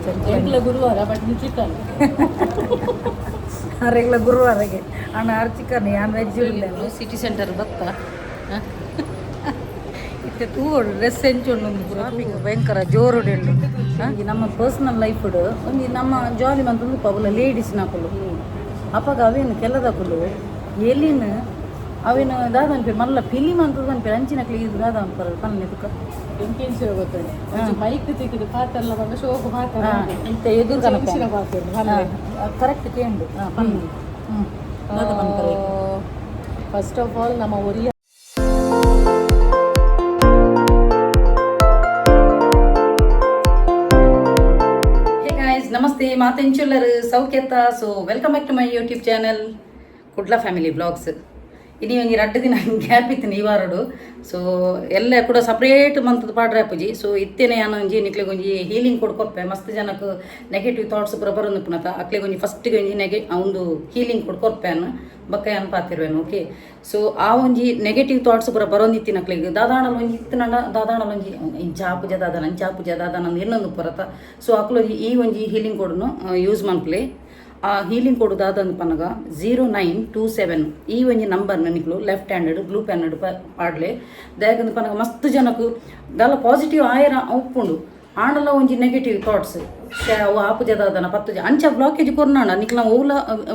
Regular ಗುರುವಾರ but ನೀವು chicken regular ಗುರುವಾರಗೆ ಅಣ್ಣ ಆರು ಚಿಕನ್ ಯಾನ್ ವೆಜ್ ಇಲ್ಲ ಸಿಟಿ ಸೆಂಟರ್ ಬತ್ತ ಇತ್ತೆ ತೂಗೋಡು ಡ್ರೆಸ್ ಹೆಂಚೊಂಡು ಶಾಪಿಂಗ್ ಭಯಂಕರ ಜೋರು ಉಂಡು ನಮ್ಮ ಪರ್ಸ್ನಲ್ ಲೈಫ್ ಒಂದು ನಮ್ಮ ಜಾಲಿ ಮಂತಂದು ಪವಲ ಲೇಡೀಸ್ ನಾಪಲು ಅಪ್ಪಾಗ ಅವೇನು ಕೆಲದಕ್ಕಲು ಎಲ್ಲಿನ ಅವೇನು ದಾದನ್ಪೆ ಮಲ್ಲ ಫಿಲಿಮ್ ಅಂತದ್ದು ಅನ್ಪೆ ಅಂಚಿನಕ್ಲಿ ಇದು ದಾದ ಅನ್ಪರ ಪನ್ನೆದಕ್ಕೆ ಎಂಕೆನ್ಸಿ ಗೊತ್ತಾನೆ ಬೈಕ್ ತೆಗೆದು ಪಾತಲ್ಲ ಬಂದ ಶೋಕು ಪಾತ ಇಂಥ ಎದುರು ಕರೆಕ್ಟ್ ಕೇಂಡು ಫಸ್ಟ್ ಆಫ್ ಆಲ್ ನಮ್ಮ ಒರಿಯ ನಮಸ್ತೆ ಮಾತೆಂಚುಲ್ಲರು ಸೌಖ್ಯತ so welcome back to my YouTube channel Kudla family blogs ಇನ್ನು ಒಂಜಿ 2 ದಿನ ಗ್ಯಾಪ್ ಇತ್ತು ಈ ವಾರಡು ಸೊ ಎಲ್ಲ ಕೂಡ ಸಪ್ರೇಟ್ ಮಂತದ ಪಾಡ್ರೆ ಆಪುಜಿ ಸೊ ಇತ್ತೇನೆ ನಾನು ಒಂಜಿ ನಿಕ್ಲಿಗೆ ಒಂಜಿ ಹೀಲಿಂಗ್ ಕೊಡ್ಕೊಪ್ಪೆ ಮಸ್ತ್ ಜನಕ್ಕೆ ನೆಗೆಟಿವ್ ಥಾಟ್ಸ್ ಪೂರ ಬರೋದು ಪುನಃ ಅಕ್ಲಿಗೆ ಒಂಜಿ ಫಸ್ಟಿಗೆ ಒಂಜಿ ಒಂದು ಹೀಲಿಂಗ್ ಕೊಡ್ಕೊಪ್ಪೆ ಅನ್ನು ಬಕ್ಕ ಏನು ಪಾತಿರ್ವೇನು ಓಕೆ ಸೊ ಆ ಒಂಜಿ ನೆಗೆಟಿವ್ ಥಾಟ್ಸ್ ಪೂರ ಬರೋಂದಿತ್ತಿನ ಅಕ್ಲಿಗೆ ದಾದಾಣಲ್ ಒಂಜಿ ಇತ್ತಿನ ದಾದಾಣಲ್ ಒಂಜಿ ಇಂಚಾಪುಜ ದಾದಾನ ಅಂಚಾಪುಜ ದಾದಾನ ಇನ್ನೊಂದು ಪುರತ ಸೊ ಅಕ್ಲು ಈ ಒಂಜಿ ಹೀಲಿಂಗ್ ಕೊಡನು ಯೂಸ್ ಮನ್ಪ್ಲೆ ಆ ಹೀಲಿಂಗ್ ಕೊಡೋದಾದಂದು ಪನಗ 0927 ಈ ಒಂಜಿ ನಂಬರ್ನ ನಿಕ್ಲು ಲೆಫ್ಟ್ ಹ್ಯಾಂಡೆಡ್ ಬ್ಲೂ ಪ್ಯಾನೆಡ್ ಪಾಡ್ಲೆ ದಾಯಕಂದು ಪನಗ ಮಸ್ತ್ ಜನಕ್ಕೂ ದಾಲ ಪಾಸಿಟಿವ್ ಆಯರ ಉಪ್ಪುಂಡು ಆಂಡಲ ಒಂಜಿ ನೆಗೆಟಿವ್ ಥಾಟ್ಸ್ ಅವು ಆಪುಜದಾದನ ಪತ್ತು ಅಂಚ ಬ್ಲಾಕೇಜ್ ಕೊರ್ನಾಣ ನಿಕ್ಲ ಓಲ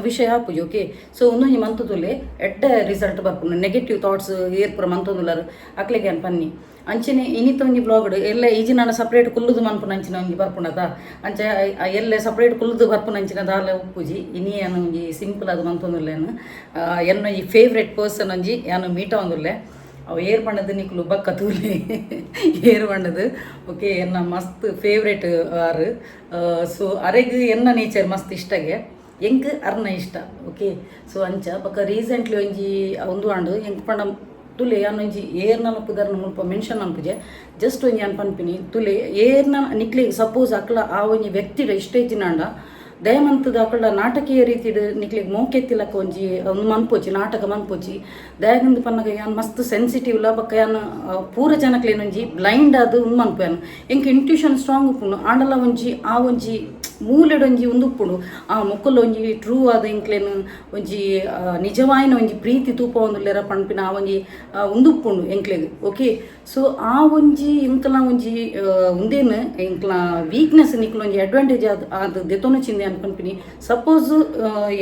ವಿಷಯ ಆಪುಜಿ ಓಕೆ ಸೊ ಒಂದೊಂಜಿ ಮಂತುದುಲೆ ಎಡ್ಡ ರಿಸಲ್ಟ್ ಬರ್ಪುಂಡು ನೆಗೆಟಿವ್ ಥಾಟ್ಸ್ ಏರ್ಪುರ ಮಂತೊಂದುಲರು ಅಕ್ಲೆಗೆ ಅನ್ ಪನ್ನಿ ಅಂಚನೆ ಇನ್ನಿತ ಒಂಜಿ ಬ್ಲಾಗ್ಡ್ ಎಲ್ಲ ಈಜಿ ನಾನು ಸಪ್ರೇಟ್ ಕುಲ್ಲುದು ಮನ್ಪುನ ಅಂಚಿನ ಒಂಜಿ ಬರ್ಪುಣದ ಅಂಚ ಎಲ್ಲ ಸಪ್ರೇಟ್ ಕುಲ್ಲುದು ಬರ್ಪುನ ಅಂಚಿನ ದಾಲ ಉಪ್ಪುಜಿ ಇನ್ನಿ ಏನು ಒಂಜಿ ಸಿಂಪಲ್ ಅದು ಮಂತೊಂದುಲ್ಲೇನು ಎನ್ನ ಈ ಫೇವ್ರೆಟ್ ಪರ್ಸನ್ ಒಂಜಿ ಯಾನು ಮೀಟ ಒಂದುಲ್ಲೆ ಅವು ಏರ್ ಬಣ್ಣದ ನಿಕ್ಲು ಬಕ್ಕ ತೂಲೆ ಏರ್ ಬಣ್ಣದು ಓಕೆ ಎನ್ನ ಮಸ್ತ್ ಫೇವ್ರೇಟ್ ಆರು ಸೊ ಅರೆಗ್ ಎನ್ನ ನೇಚರ್ ಮಸ್ತ್ ಇಷ್ಟಗೆ ಎಂಕ್ ಅರ್ನ ಇಷ್ಟ ಓಕೆ ಸೊ ಅಂಚ ಬಕ್ಕ ರೀಸೆಂಟ್ಲಿ ಒಂಜಿ ಒಂದು ಆಂಡು ಎಂಕ್ ಪಂಡ ತುಲೆ ಯಾನೊಂಜಿ ಏರ್ನ ನಪ್ಪುದಾರ ಮುಲ್ಪ ಮೆನ್ಷನ್ ಅನ್ಪುಜೆ ಜಸ್ಟ್ ಒಂಜಿ ಅನ್ ಪನ್ಪಿನಿ ತುಲೆ ಏರ್ನ ನಿಕ್ಲಿಗೆ ಸಪೋಸ್ ಅಕ್ಲ ಆ ಒಂಜಿ ವ್ಯಕ್ತಿಡ ಇಷ್ಟ ಇತ್ತಿನಾಂಡ ದಯಮಂತದ ಅಕಳ ನಾಟಕೀಯ ರೀತಿಡ್ ನಿಕ್ಲಿಗೆ ಮೋಕೆತ್ತಿಲಕ್ಕ ಒಂಜಿ ಒಂದು ಮನ್ಪೋಚಿ ನಾಟಕ ಮನ್ಪೋಚಿ ದಯಗಂದು ಪನ್ನಗ ಯಾನ್ ಮಸ್ತ್ ಸೆನ್ಸಿಟಿವ್ ಲ ಬಕ್ಕ ಯಾನ್ ಪೂರ ಜನಕ್ಲೇನೊಂಜಿ ಬ್ಲೈಂಡ್ ಅದು ಒಂದು ಮನ್ಪುಯಾನು ಎಂಕ್ ಇಂಟ್ಯೂಷನ್ ಸ್ಟ್ರಾಂಗ್ ಉಪ್ಪುಂಡು ಆಂಡಲ ಒಂಜಿ ಆ ಒಂಜಿ ಮೂಲೆಡೊಂಜಿ ಒಂದು ಉಪ್ಪುಂಡು ಆ ಮೊಕ್ಕಲು ಒಂಜಿ ಟ್ರೂ ಆದ ಎಂಕ್ಲೇನು ಒಂಜಿ ನಿಜವಾಯಿನ ಒಂಜಿ ಪ್ರೀತಿ ತೂಪ ಒಂದುಲ್ಲೆರ ಪನ್ಪಿನ ಆ ಒಂಜಿ ಒಂದು ಉಪ್ಪುಂಡು ಎಂಕ್ಲೆಗ್ ಓಕೆ ಸೊ ಆ ಒಂಜಿ ಎಂಕ್ಲ ಒಂಜಿ ಒಂದೇನು ಎಂಕ್ಲ ವೀಕ್ನೆಸ್ ನಿಕ್ಲ ಒಂಜಿ ಅಡ್ವಾಂಟೇಜ್ ಅದು ದೆತೊನು ಚಿಂದೆ ಅನ್ಪನ್ಪಿನಿ ಸಪೋಸ್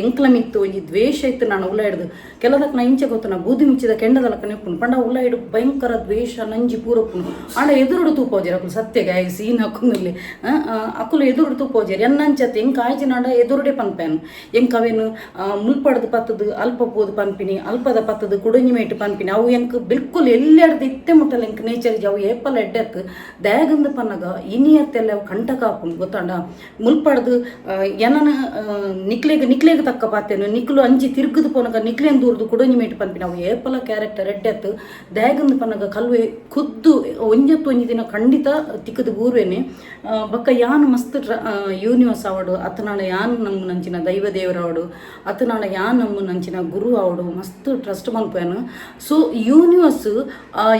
ಎಂಕ್ಲ ಮಿತ್ತು ಒಂಜಿ ದ್ವೇಷ ಇತ್ತು ನಾನು ಉಲ್ಲ ಹಿಡ್ದು ಕೆಲದಕ್ಕೆ ನಾ ಇಂಚೆ ಗೊತ್ತು ನಾ ಬೂದಿ ಮುಚ್ಚಿದ ಕೆಂಡದಲಕ್ಕ ನೆಪ್ಪುಂಡು ಪಂಡ ಉಲ್ಲ ಹಿಡು ಭಯಂಕರ ದ್ವೇಷ ನಂಜಿ ಪೂರಪ್ಪುಂಡು ಆಂಡ ಎದುರುಡು ತೂಪೋಜಿ ಅಕುಲು ಸತ್ಯಗೆ ಆಗಿ ಸೀನ್ ಹಾಕುನಲ್ಲಿ ಅಕುಲು ಎದುರುಡು ತೂಪೋಜಿ ಎನ್ನಂಚತ್ತೆ ಎಂಕ್ ಆಯ್ಜಿ ನಾಡ ಎದುರುಡೆ ಪನ್ಪೇನು ಎಂಕ್ ಅವೇನು ಮುಲ್ಪಡದು ಪತ್ತದು ಅಲ್ಪ ಪೋದು ಪನ್ಪಿನಿ ಅಲ್ಪದ ಪತ್ತದು ಕುಡಂಜಿ ಮೇಟು ಪನ್ಪಿನಿ ಅವು ಎಂಕ್ ಬಿಲ್ಕುಲ್ ಎಲ್ಲೆಡ್ದು ಇತ್ತೆ ಮುಟ್ಟಲ್ಲ ಎಂಕ್ ನೇಚರ್ ಅವು ಏಪಲ್ ಎಡ್ಡೆಕ್ ದ್ಯಾಗಂದು ಪನ್ನಗ ಇನಿಯತ್ತೆಲ್ಲ ಅವು ಕಂಟಕ ಹಾಕೊಂಡು ಗೊತ್ತಾಂಡ ಮುಲ್ಪಡ್ದು ಏನನ ನಿಕ್ಲೆಗೆ ತಕ್ಕ ಪಾತೇನು ನಿಕ್ಲು ಅಂಜಿ ತಿರುಗದು ಪೋನಗ ನಿಕ್ಲೇನ್ ದೂರದು ಕುಡಂಜಿ ಮೇಟು ಪನ್ಪಿನಿ ಅವು ಏಪಲ ಕ್ಯಾರೆಕ್ಟರ್ ಎಡ್ಡೆತ್ತು ದ್ಯಾಗಂದು ಪನ್ನಗ ಕಲ್ವೆ ಖುದ್ದು ಒಂಜತ್ತು ಒಂಜಿ ದಿನ ಖಂಡಿತ ತಿಕ್ಕದು ಗೂರ್ವೇನೆ ಬಕ್ಕ ಯಾನು ಮಸ್ತ್ ಯೂನಿವರ್ಸ್ ಆವಡು ಅತನಾಡ ಯಾನ್ ನಮ್ಮ ನಂಚಿನ ದೈವ ದೇವರಾವಡು ಅತನಾಡ ಯಾನ್ ನಮ್ಮ ನಂಚಿನ ಗುರು ಆವಡು ಮಸ್ತ್ ಟ್ರಸ್ಟ್ ಮನ್ಪೇನು ಸೊ ಯೂನಿವರ್ಸ್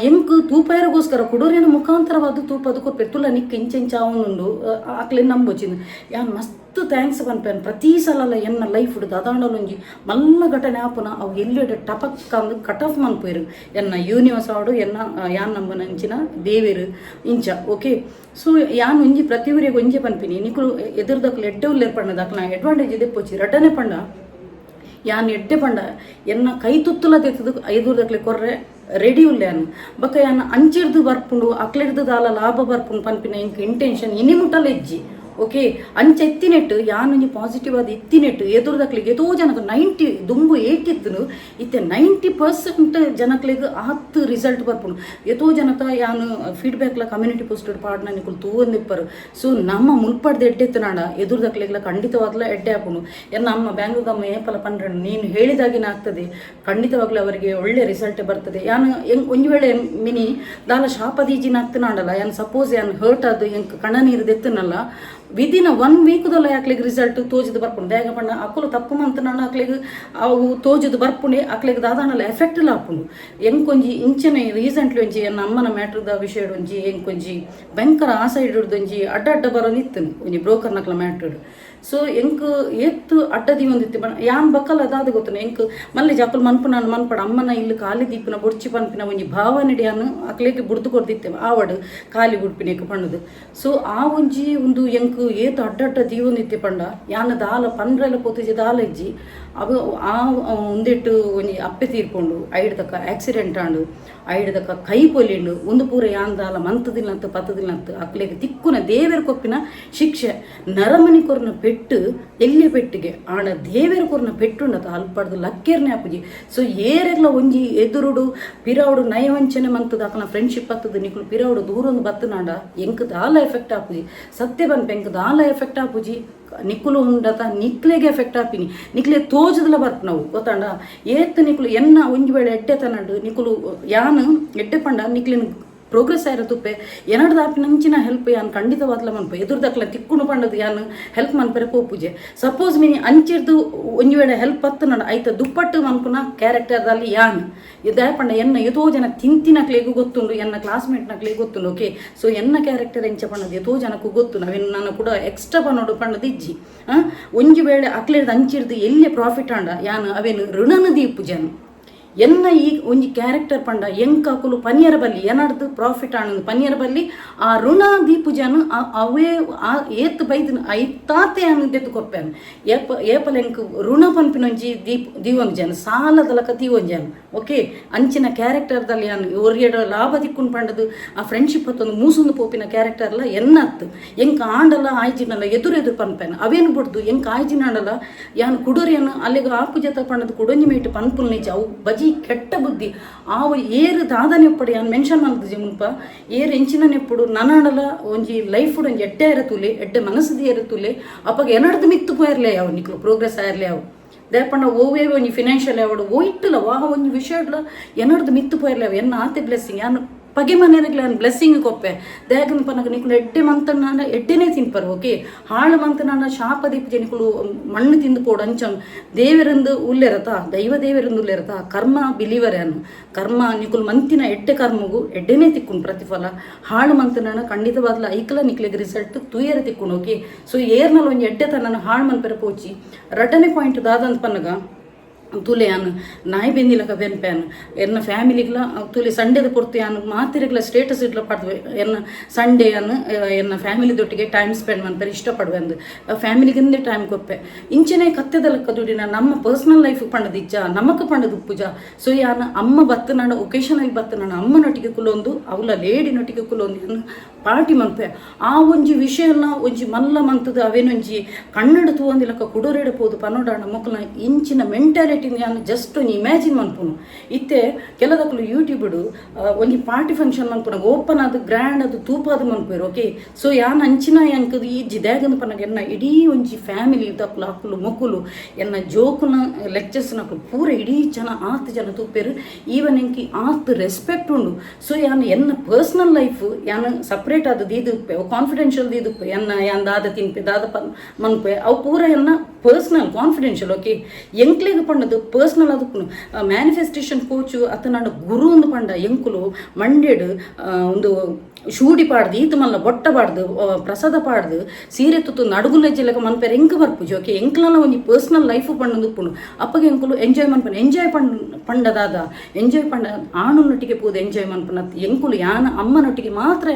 ಎಂಕ್ ತೂಪಾಯರಗೋಸ್ಕರ ಕುಡೋರೇನ ಮುಖಾಂತರವಾದ ತೂಪ ಅದು ಕೊಡ್ಬೇಕು ತುಲ ನಿಕ್ ಇಂಚೆಂಚ ಅವನುಂಡು ಆಕ್ಲೆ ನಂಬೋಚಿಂದು ಯಾನ್ ಮಸ್ತ್ ಥ್ಯಾಂಕ್ಸ್ ಪನ್ಪೇನು ಪ್ರತಿ ಸಲ ಎನ್ನ ಲೈಫ್ ಹಿಡಿದು ಅದಾಂಡಲೊಂಜಿ ಮಲ್ಲ ಘಟನೆ ಆಪುನ ಅವು ಎಲ್ಲೆಡೆ ಟಪಕ್ ಅಂದು ಕಟ್ ಆಫ್ ಮನ್ಪೋಯ್ರು ಎನ್ನ ಯೂನಿವರ್ಸ್ ಆವಡು ಎನ್ನ ಯಾನ್ ನಮ್ಮ ನಂಚಿನ ದೇವೇರು ಇಂಚ ಓಕೆ ಸೊ ಯಾನ್ ಒಂಜಿ ಪ್ರತಿ ಊರಿಗೆ ಒಂಜಿ ಪನ್ಪಿನಿ ನಿಕುಲು ಎದುರ್ದಕ್ಲು ಎಡ್ಡೆ ಉಲ್ಲೇರ್ ಪಂಡ ಅಕ್ಲ ಅಡ್ವಾಂಟೇಜ್ ಇದೆ ಪೋಚಿ ರಟನೆ ಪಂಡ ಯಾನ್ ಎಡ್ಡೆ ಪಂಡ ಎನ್ನ ಕೈ ತುತ್ತುಲ ತೆತ್ತದು ಎದುರ್ದಕ್ಲೆ ಕೊರ್ರೆ ರೆಡಿ ಉಲ್ಲೇನು ಬಕ್ಕ ಯಾನ್ ಅಂಚಿಡ್ದು ಬರ್ಪುಂಡು ಅಕ್ಲೆಡ್ದು ದಾಲ ಲಾಭ ಬರ್ಪುಂಡು ಪನ್ಪಿನ ಎಂಕ್ ಇಂಟೆನ್ಷನ್ ಇನಿ ಮುಟ್ಟಲ ಹೆಜ್ಜಿ ಓಕೆ ಅಂಚ ಎತ್ತಿನೆಟ್ಟು ಯಾನೊಂಜಿ ಪಾಸಿಟಿವ್ ಆದ ಎತ್ತಿನೆಟ್ಟು ಎದುರ್ದಕ್ಲಿಗೆ ಎತೋ ಜನಕ್ಕೆ 90 ದುಂಬು 80 ಇತ್ತು ಇತ್ತೆ 90% ಜನಕ್ಲಿಗೆ ಆತ್ ರಿಸಲ್ಟ್ ಬರ್ಪುಂಡು ಎತೋ ಜನತ ಯಾನು ಫೀಡ್ಬ್ಯಾಕ್ಲ ಕಮ್ಯುನಿಟಿ ಪೋಸ್ಟೆಡ್ ಪಾಡ್ನ ನಿಕುಲು ತೂವೊಂದಿಪ್ಪರು ಸೊ ನಮ್ಮ ಮುಲ್ಪಡ್ದು ಎಡ್ಡೆತ್ತು ನಾಡ ಎದುರ್ದಕ್ಲಿಗ್ಲ ಖಂಡಿತವಾಗ್ಲ ಎಡ್ಡೆ ಹಾಕೊಂಡು ನಮ್ಮ ಬ್ಯಾಂಗ್ಳೂಗಮ್ಮ ಏಪಲ ಪಂಡ್ರೆ ನೀನು ಹೇಳಿದಾಗಿನ ಆಗ್ತದೆ ಖಂಡಿತವಾಗ್ಲೂ ಅವರಿಗೆ ಒಳ್ಳೆ ರಿಸಲ್ಟ್ ಬರ್ತದೆ ಯಾನು ಒಂಜಿ ವೇಳೆ ಮಿನಿ ದಾಲ ಶಾಪದೀಜಿನ ಆಗ್ತು ನಾಡಲ್ಲ ಯಾನು ಸಪೋಸ್ ಯಾನು ಹರ್ಟ್ ಅದು ಎಂಕ್ ಕಣ ನೀರು ದೆತ್ತನಲ್ಲ ವಿದಿನ್ 1 ವೀಕ್ದಲ್ಲ ಯಾಕ್ಲಿಗೆ ರಿಸಲ್ಟ್ ತೋಜದು ಬರ್ಪುಂಡು ಬೇಗ ಪಂಡ ಅಕ್ಕಲು ತಪ್ಪು ಮಂತ ನಾನು ಅಕ್ಲಿಗೆ ಅವು ತೋಜದು ಬರ್ಪುಂಡೆ ಅಕ್ಲಿಗೆ ದಾದಾನಲ್ಲ ಎಫೆಕ್ಟ್ ಇಲ್ಲ ಹಾಪುಂಡು ಎಂಕೊಂಜಿ ಇಂಚನೆ ರೀಸೆಂಟ್ಲಿ ಒಂಜಿ ನನ್ನ ಅಮ್ಮನ ಮ್ಯಾಟ್ರದ ವಿಷಯ ಒಂಜಿ ಎಂಕೊಂಜಿ ಭಯಂಕರ ಆ ಸೈಡ್ ಹಿಡ್ದೊಂಜಿ ಅಡ್ಡ ಬರೋ ನಿತ್ತನು ಒಂಜಿ ಬ್ರೋಕರ್ ನಕ್ಲ ಮ್ಯಾಟ್ರ್ ಸೊ ಎಂಕ್ ಏತ್ತು ಅಡ್ಡದಿ ಒಂದಿತ್ತು ಯಾನ್ ಬಕ್ಕಲ್ಲ ಅದಾದ ಗೊತ್ತನ ಎಂಕ್ ಮಲ್ಲಿ ಜಾಕಲ್ ಮನ್ಪು ನಾನು ಮನ್ಪಡ ಅಮ್ಮನ ಇಲ್ಲಿ ಖಾಲಿ ದೀಪನ ಬೊಡ್ಚಿ ಪನ್ಪಿನ ಒಂಜಿ ಭಾವನೆಡಿಯಾನು ಅಕ್ಲೇಗೆ ಬುಡ್ದು ಕೊಡ್ದಿತ್ತೇವೆ ಆವಡು ಖಾಲಿ ಬುಡ್ಪಿನೇಕ ಪಣ್ಣದು ಸೊ ಆ ಒಂಜಿ ಒಂದು ಎಂಕ್ ಏತು ಅಡ್ಡ ದೀವೊಂದಿತ್ತೆ ಪಂಡ ಯಾನ ದಾಲ ಪಂಡ್ರೆಲ್ಲ ಪೋತಿಜಿ ದಾಲ ಇಜ್ಜಿ ಅವು ಆ ಒಂದಿಟ್ಟು ಒಂಜಿ ಅಪ್ಪೆ ತೀರ್ಕೊಂಡು ಐಡ್ದಕ್ಕ ಆಕ್ಸಿಡೆಂಟ್ ಆಂಡು ಐಡ್ದಕ್ಕ ಕೈ ಪೊಲಿಂಡು ಒಂದು ಪೂರ ಯಾನ್ ದಾಲ ಮಂತದಿಲ್ಲಂತ ಪತ್ತದಿಲ್ಲಂತ ಅಕ್ಲೇಗೆ ತಿಕ್ಕುನ ದೇವೇರ್ ಕೊಪ್ಪಿನ ಶಿಕ್ಷೆ ನರಮನಿ ಕೊರ್ನ ಪೆಟ್ಟು ಎಲ್ಲಿ ಪೆಟ್ಟಿಗೆ ಆಣ ದೇವೇರ್ ಕೊರ್ನ ಪೆಟ್ಟುಂಡತ ಅಲ್ಪಡ್ದು ಲಕ್ಕೇರ್ನೆ ಆಪುಜಿ ಸೊ ಏರೆಗ್ಲ ಒಂಜಿ ಎದುರುಡು ಪಿರವುಡು ನಯವಂಚನೆ ಮಂತದ ಅಕನ ಫ್ರೆಂಡ್ಶಿಪ್ ಹತ್ತದ ನಿಕ್ಲು ಪಿರವುಡು ದೂರೊಂದು ಬತ್ತನಾಂಡ ಎಂಕ್ ದಾಲ ಎಫೆಕ್ಟ್ ಆಪುಜಿ ಸತ್ಯ ಬನ್ಪ ಎಂಕ್ ದಾಲ ಎಫೆಕ್ಟ್ ಆಪುಜಿ ನಿಕ್ಕುಲು ಉಂಡತ ನಿಕ್ಲೆಗೆ ಎಫೆಕ್ಟ್ ಆಪಿನಿ ನಿಕ್ಲೆ ತೋಜದಲ್ಲ ಬರ್ಪ ನಾವು ಗೊತ್ತಾಂಡ ಏತ್ ನಿಕ್ಲು ಎನ್ನ ಒಂಜಿ ವೇಳೆ ಎಡ್ಡೆ ತನಂಡು ನಿಕ್ಕುಲು ಯಾನು ಎಡ್ಡೆ ಪಂಡ ನಿಕ್ಲಿನ ಪ್ರೋಗ್ರೆಸ್ ಆಯಿರ ತುಪ್ಪೆ ಏನಡ್ದು ಆಪಿ ನಂಚಿನ ಹೆಲ್ಪ್ ಯಾನು ಖಂಡಿತವಾದ್ಲ ಮನ್ಪ ಎದುರ್ದಕ್ಲ ತಿಕ್ಕುನು ಪಂಡದು ಯಾನು ಹೆಲ್ಪ್ ಮನ್ಪರೆ ಪೋಪುಜೆ ಸಪೋಸ್ ಮೀನಿ ಅಂಚಿರ್ದು ಒಂಜಿ ವೇಳೆ ಹೆಲ್ಪ್ ಹತ್ತು ನಡ ಆಯ್ತ ದುಪ್ಪಟ್ಟು ಮನ್ಪುನ ಕ್ಯಾರೆಕ್ಟರ್ದಲ್ಲಿ ಯಾನು ಇದಾಯ ಪಂಡ ಎನ್ನ ಎತೋ ಜನ ತಿಂತಿನಕ್ಲೇಗೂ ಗೊತ್ತುಂಡು ಎನ್ನ ಕ್ಲಾಸ್ಮೇಟ್ನಕ್ಲೇಗೂ ಗೊತ್ತುಂಡು ಓಕೆ ಸೊ ಎನ್ನ ಕ್ಯಾರೆಕ್ಟರ್ ಎಂಚ ಪಣ್ಣದು ಎತೋ ಜನಕ್ಕೂ ಗೊತ್ತು ನಾವೇನು ನಾನು ಕೂಡ ಎಕ್ಸ್ಟ್ರಾ ಪನ್ನೋಡು ಪಣ್ಣದು ಇಜ್ಜಿ ಒಂಜಿ ವೇಳೆ ಅಕ್ಲೇರ್ದು ಅಂಚಿರ್ದು ಎಲ್ಲಿ ಪ್ರಾಫಿಟ್ ಆಂಡ ಯಾನು ಅವೇನು ಋಣನ ದೀಪು ಜನ ಎನ್ನ ಈ ಒಂಜಿ ಕ್ಯಾರೆಕ್ಟರ್ ಪಂಡ ಎಂಕಾಕುಲು ಪನಿಯರ ಬಲ್ಲಿ ಏನಡ್ದು ಪ್ರಾಫಿಟ್ ಆನಂದು ಪನಿಯರ ಬಲ್ಲಿ ಆ ಋಣ ದೀಪು ಜನ ಅವೇ ಆ ಏತ್ ಬೈದಿನ ಐತಾತೆ ಅನ್ನದೆತ್ತು ಕೊಪ್ಪಾನು ಏಪಲ ಎಂಕ್ ಋಣ ಪನ್ಪಿನೊಂಜಿ ದೀವೊಂದು ಜನ ಸಾಲದಲಕ ದೀವೊಂದು ಜನ ಓಕೆ ಅಂಚಿನ ಕ್ಯಾರೆಕ್ಟರ್ದಲ್ಲಿ ನಾನು ಒರಿಯಡ ಲಾಭ ದಿಕ್ಕುಂಡು ಪಂಡದು ಆ ಫ್ರೆಂಡ್ಶಿಪ್ ಹತ್ತೊಂದು ಮೂಸೊಂದು ಪೋಪಿನ ಕ್ಯಾರೆಕ್ಟರ್ಲ ಎನ್ನತ್ತು ಎಂಕ ಆಂಡಲ ಆಯ್ಜಿನಲ್ಲ ಎದುರು ಪನ್ಪೇನು ಅವೇನು ಬಿಡ್ದು ಎಂಕ ಆಯ್ಜಿನಾಂಡಲ ಯಾನು ಕುಡುರಿಯನ್ನು ಅಲ್ಲಿಗೆ ಆಪು ಜತ ಪಂಡದು ಕುಡೊಂಜಿ ಮೇಟು ಪನ್ಪುಲ್ ನಿಜ ಅವು ಬಜಿ ಕೆಟ್ಟ ಬುದ್ಧಿ ಆವು ಏರು ದಾದನೆಪ್ಪಡು ಯಾನು ಮೆನ್ಷನ್ ಮಾಡ್ತಿದ್ದೆ ಮುನ್ಪ ಏರು ಎಂಚಿನ ನೆಪ್ಪಡು ನನಾಡಲ ಒಂಜಿ ಲೈಫ್ ಒಂಜಿ ಎಡ್ಡೆ ಇರತುಲೆ ಎಡ್ಡೆ ಮನಸ್ಸದಿ ಇರತುಲೆ ಅಪ್ಪಾಗ ಏನಡ್ದು ಮಿತ್ತು ಪೋಯಿರ್ಲೆ ಯಾವ ನಿಕ್ಲು ಪ್ರೋಗ್ರೆಸ್ ಆಗಿರ್ಲೆ ಅವು ದೇಪಣ್ಣ ಓವೇ ಒಂಜಿ ಫಿನಾನ್ಷಿಯಲ್ ಯಾವಡು ಓ ಇಟ್ಟಲ್ಲ ವಾಹ ಒಂಜಿ ವಿಷಯಡ್ಲ ಏನಡ್ದು ಮಿತ್ತು ಪೋಯಿರ್ಲೆ ಅವು ಎನ್ನ ಆತೆ ಬ್ಲೆಸ್ಸಿಂಗ್ ಯಾನು ಪಗೆ ಮನೆಯರಿಗೆ ನಾನು ಬ್ಲೆಸ್ಸಿಂಗ್ ಕೊಪ್ಪೆ ದೇಗನ ಪನಗ ನಿಕ್ಲು ಎಡ್ಡೆ ಮಂತನ ಎಡ್ಡೆನೇ ತಿನ್ಪರು ಓಕೆ ಹಾಳು ಮಂತನ ಶಾಪ ದೀಪ ನಿಕ್ಲು ಮಣ್ಣು ತಿಂದು ಪೋಡು ಅಂಚನ್ ದೇವರಂದು ಉಲ್ಲೆರತ ದೈವ ದೇವರಂದು ಉಲ್ಲೆರತ ಕರ್ಮ ಬಿಲಿವರೇನು ಕರ್ಮ ನಿಕ್ಲು ಮಂತಿನ ಎಡ್ಡೆ ಕರ್ಮಗೂ ಎಡ್ಡೆನೇ ತಿಕ್ಕುಂಡು ಪ್ರತಿಫಲ ಹಾಳು ಮಂತನ ಖಂಡಿತವಾಗ್ಲ ಐಕಲ ನಿಕ್ಲಿಗೆ ರಿಸಲ್ಟ್ ತೂಯರ ತಿಕ್ಕುಂಡು ಓಕೆ ಸೊ ಏರ್ನಲ್ಲಿ ಒಂದು ಎಡ್ಡೆ ತನ್ನ ಹಾಳು ಮನ್ಪೆರ ಪೋಚಿ ರಟನೆ ಪಾಯಿಂಟ್ ದಾದಂತ ಪನ್ನಗ ತುಲೆ ಯಾನು ನಾಯಿ ಬೆಂದಿಲಕ ಬೆನ್ಪೇನು ಎನ್ನ ಫ್ಯಾಮಿಲಿಗ್ಲ ತುಲೆ ಸಂಡೇದ ಪೊರ್ತು ಯಾನು ಮಾತಿರಿಗ್ಲ ಸ್ಟೇಟಸ್ ಇಡ್ಲ ಪಡ್ವೆ ಎನ್ನ ಸಂಡೇ ಅನ್ನು ಎನ್ನ ಫ್ಯಾಮಿಲಿದೊಟ್ಟಿಗೆ ಟೈಮ್ ಸ್ಪೆಂಡ್ ಮಾಡ್ತಾರೆ ಇಷ್ಟಪಡುವೆ ಅಂದು ಫ್ಯಾಮಿಲಿಗಿಂದೇ ಟೈಮ್ ಕೊಪ್ಪೆ ಇಂಚನೆ ಕತ್ತೆದಲಕ್ಕ ದುಡಿನ ನಮ್ಮ ಪರ್ಸ್ನಲ್ ಲೈಫ್ ಪಂಡದಿಜ್ಜ ನಮಕ್ ಪಂಡದು ಪೂಜ ಸೊ ಯಾನು ಅಮ್ಮ ಬತ್ತನಾಡ ಒಕೇಶನಲ್ಲಿ ಬತ್ತನಾಡ ಅಮ್ಮನೊಟ್ಟಿಗೆ ಕುಲೊಂದು ಅವಳ ಲೇಡಿನೊಟ್ಟಿಗೆ ಕುಲೊಂದು ಯಾನು ಪಾರ್ಟಿ ಮನ್ಪೆ ಆ ಒಂಜಿ ವಿಷಯನ ಒಂಜಿ ಮಲ್ಲ ಮಂತದ ಅವೇನೊಂಜಿ ಕನ್ನಡ ತೂವಂದಿಲಕ್ಕ ಕುಡೋರೆಡಪೋದು ಪನ್ನೋಡಾಣ ಮಕ್ಕಳ ಇಂಚಿನ ಮೆಂಟಾಲಿಟಿ ನಾನು ಜಸ್ಟ್ ಒಂದು ಇಮ್ಯಾಜಿನ್ ಮನ್ಪುನು ಇತ್ತೆ ಕೆಲದಕ್ಕಲು ಯೂಟ್ಯೂಬ್ಡು ಒಂಜಿ ಪಾರ್ಟಿ ಫಂಕ್ಷನ್ ಮನ್ಪುನ ಓಪನ್ ಅದು ಗ್ರ್ಯಾಂಡ್ ಅದು ತೂಪಾದು ಮನ್ಪೇರು ಓಕೆ ಸೊ ಯಾನ್ ಅಂಚಿನ ಎಂಕದು ಈ ಜಿದ್ಯಾಗಂದು ಪನ್ನಗ ಎನ್ನ ಇಡೀ ಒಂಜಿ ಫ್ಯಾಮಿಲಿ ದಕ್ಕಲು ಹಾಕಲು ಮಕ್ಕಳು ಎನ್ನ ಜೋಕುನ ಲೆಕ್ಚರ್ಸ್ ನಕ್ಕಲು ಪೂರ ಇಡೀ ಜನ ಆತು ಜನ ತೂಪೇರು ಈವನ್ ಎಂಕಿ ಆತು ರೆಸ್ಪೆಕ್ಟ್ ಉಂಡು ಸೊ ಯಾನ್ ಎನ್ನ ಪರ್ಸ್ನಲ್ ಲೈಫ್ ಯಾನ್ ಸಪ್ರೇಟ್ ಅದು ದೀದುಪ್ಪೆ ಅವು ಕಾನ್ಫಿಡೆನ್ಷಿಯಲ್ ದೀದುಪ್ಪೆ ಎನ್ನ ಯಾನ್ ದಾದ ತಿನ್ಪೆ ದಾದ ಮನ್ಪೆ ಅವು ಪೂರ ಎನ್ನ ಪರ್ಸ್ನಲ್ ಕಾನ್ಫಿಡೆನ್ಷಿಯಲ್ ಓಕೆ ಎಂಕ್ಲೆಗೆ ಪಂಡದು ಪರ್ಸ್ನಲ್ ಅದಕ್ಕೂ ಮ್ಯಾನಿಫೆಸ್ಟೇಷನ್ ಕೋಚು ಅತನಾಡು ಗುರು ಒಂದು ಪಂಡ ಎಂಕುಲು ಮಂಡ್ಯಡು ಒಂದು ಶೂಡಿ ಪಾಡ್ದು ಈತ ಮಲ್ಲ ಬೊಟ್ಟ ಪಾಡ್ದು ಪ್ರಸಾದ ಪಾಡ್ದು ಸೀರೆ ತುತ್ತು ನಡುಗುಲೆಜ್ಜೆಲೆಗ ಮನ್ಪೇರು ಎಂಕ ಬರ್ಪುಜಿ ಓಕೆ ಎಂಕ್ಲಲ್ಲ ಒಂಜಿ ಪರ್ಸ್ನಲ್ ಲೈಫ್ ಪಂಡ ಉಪ್ಪುಂಡು ಅಪ್ಪಗೆ ಎಂಕುಲು ಎಂಜಾಯ್ ಮನ್ಪನ ಎಂಜಾಯ್ ಪಂಡದಾದ ಎಂಜಾಯ್ ಪಂಡ ಆಣನೊಟ್ಟಿಗೆ ಪೋದು ಎಂಜಾಯ್ ಮನ್ಪನ ಎಂಕುಲು ಯಾನ ಅಮ್ಮನೊಟ್ಟಿಗೆ ಮಾತ್ರ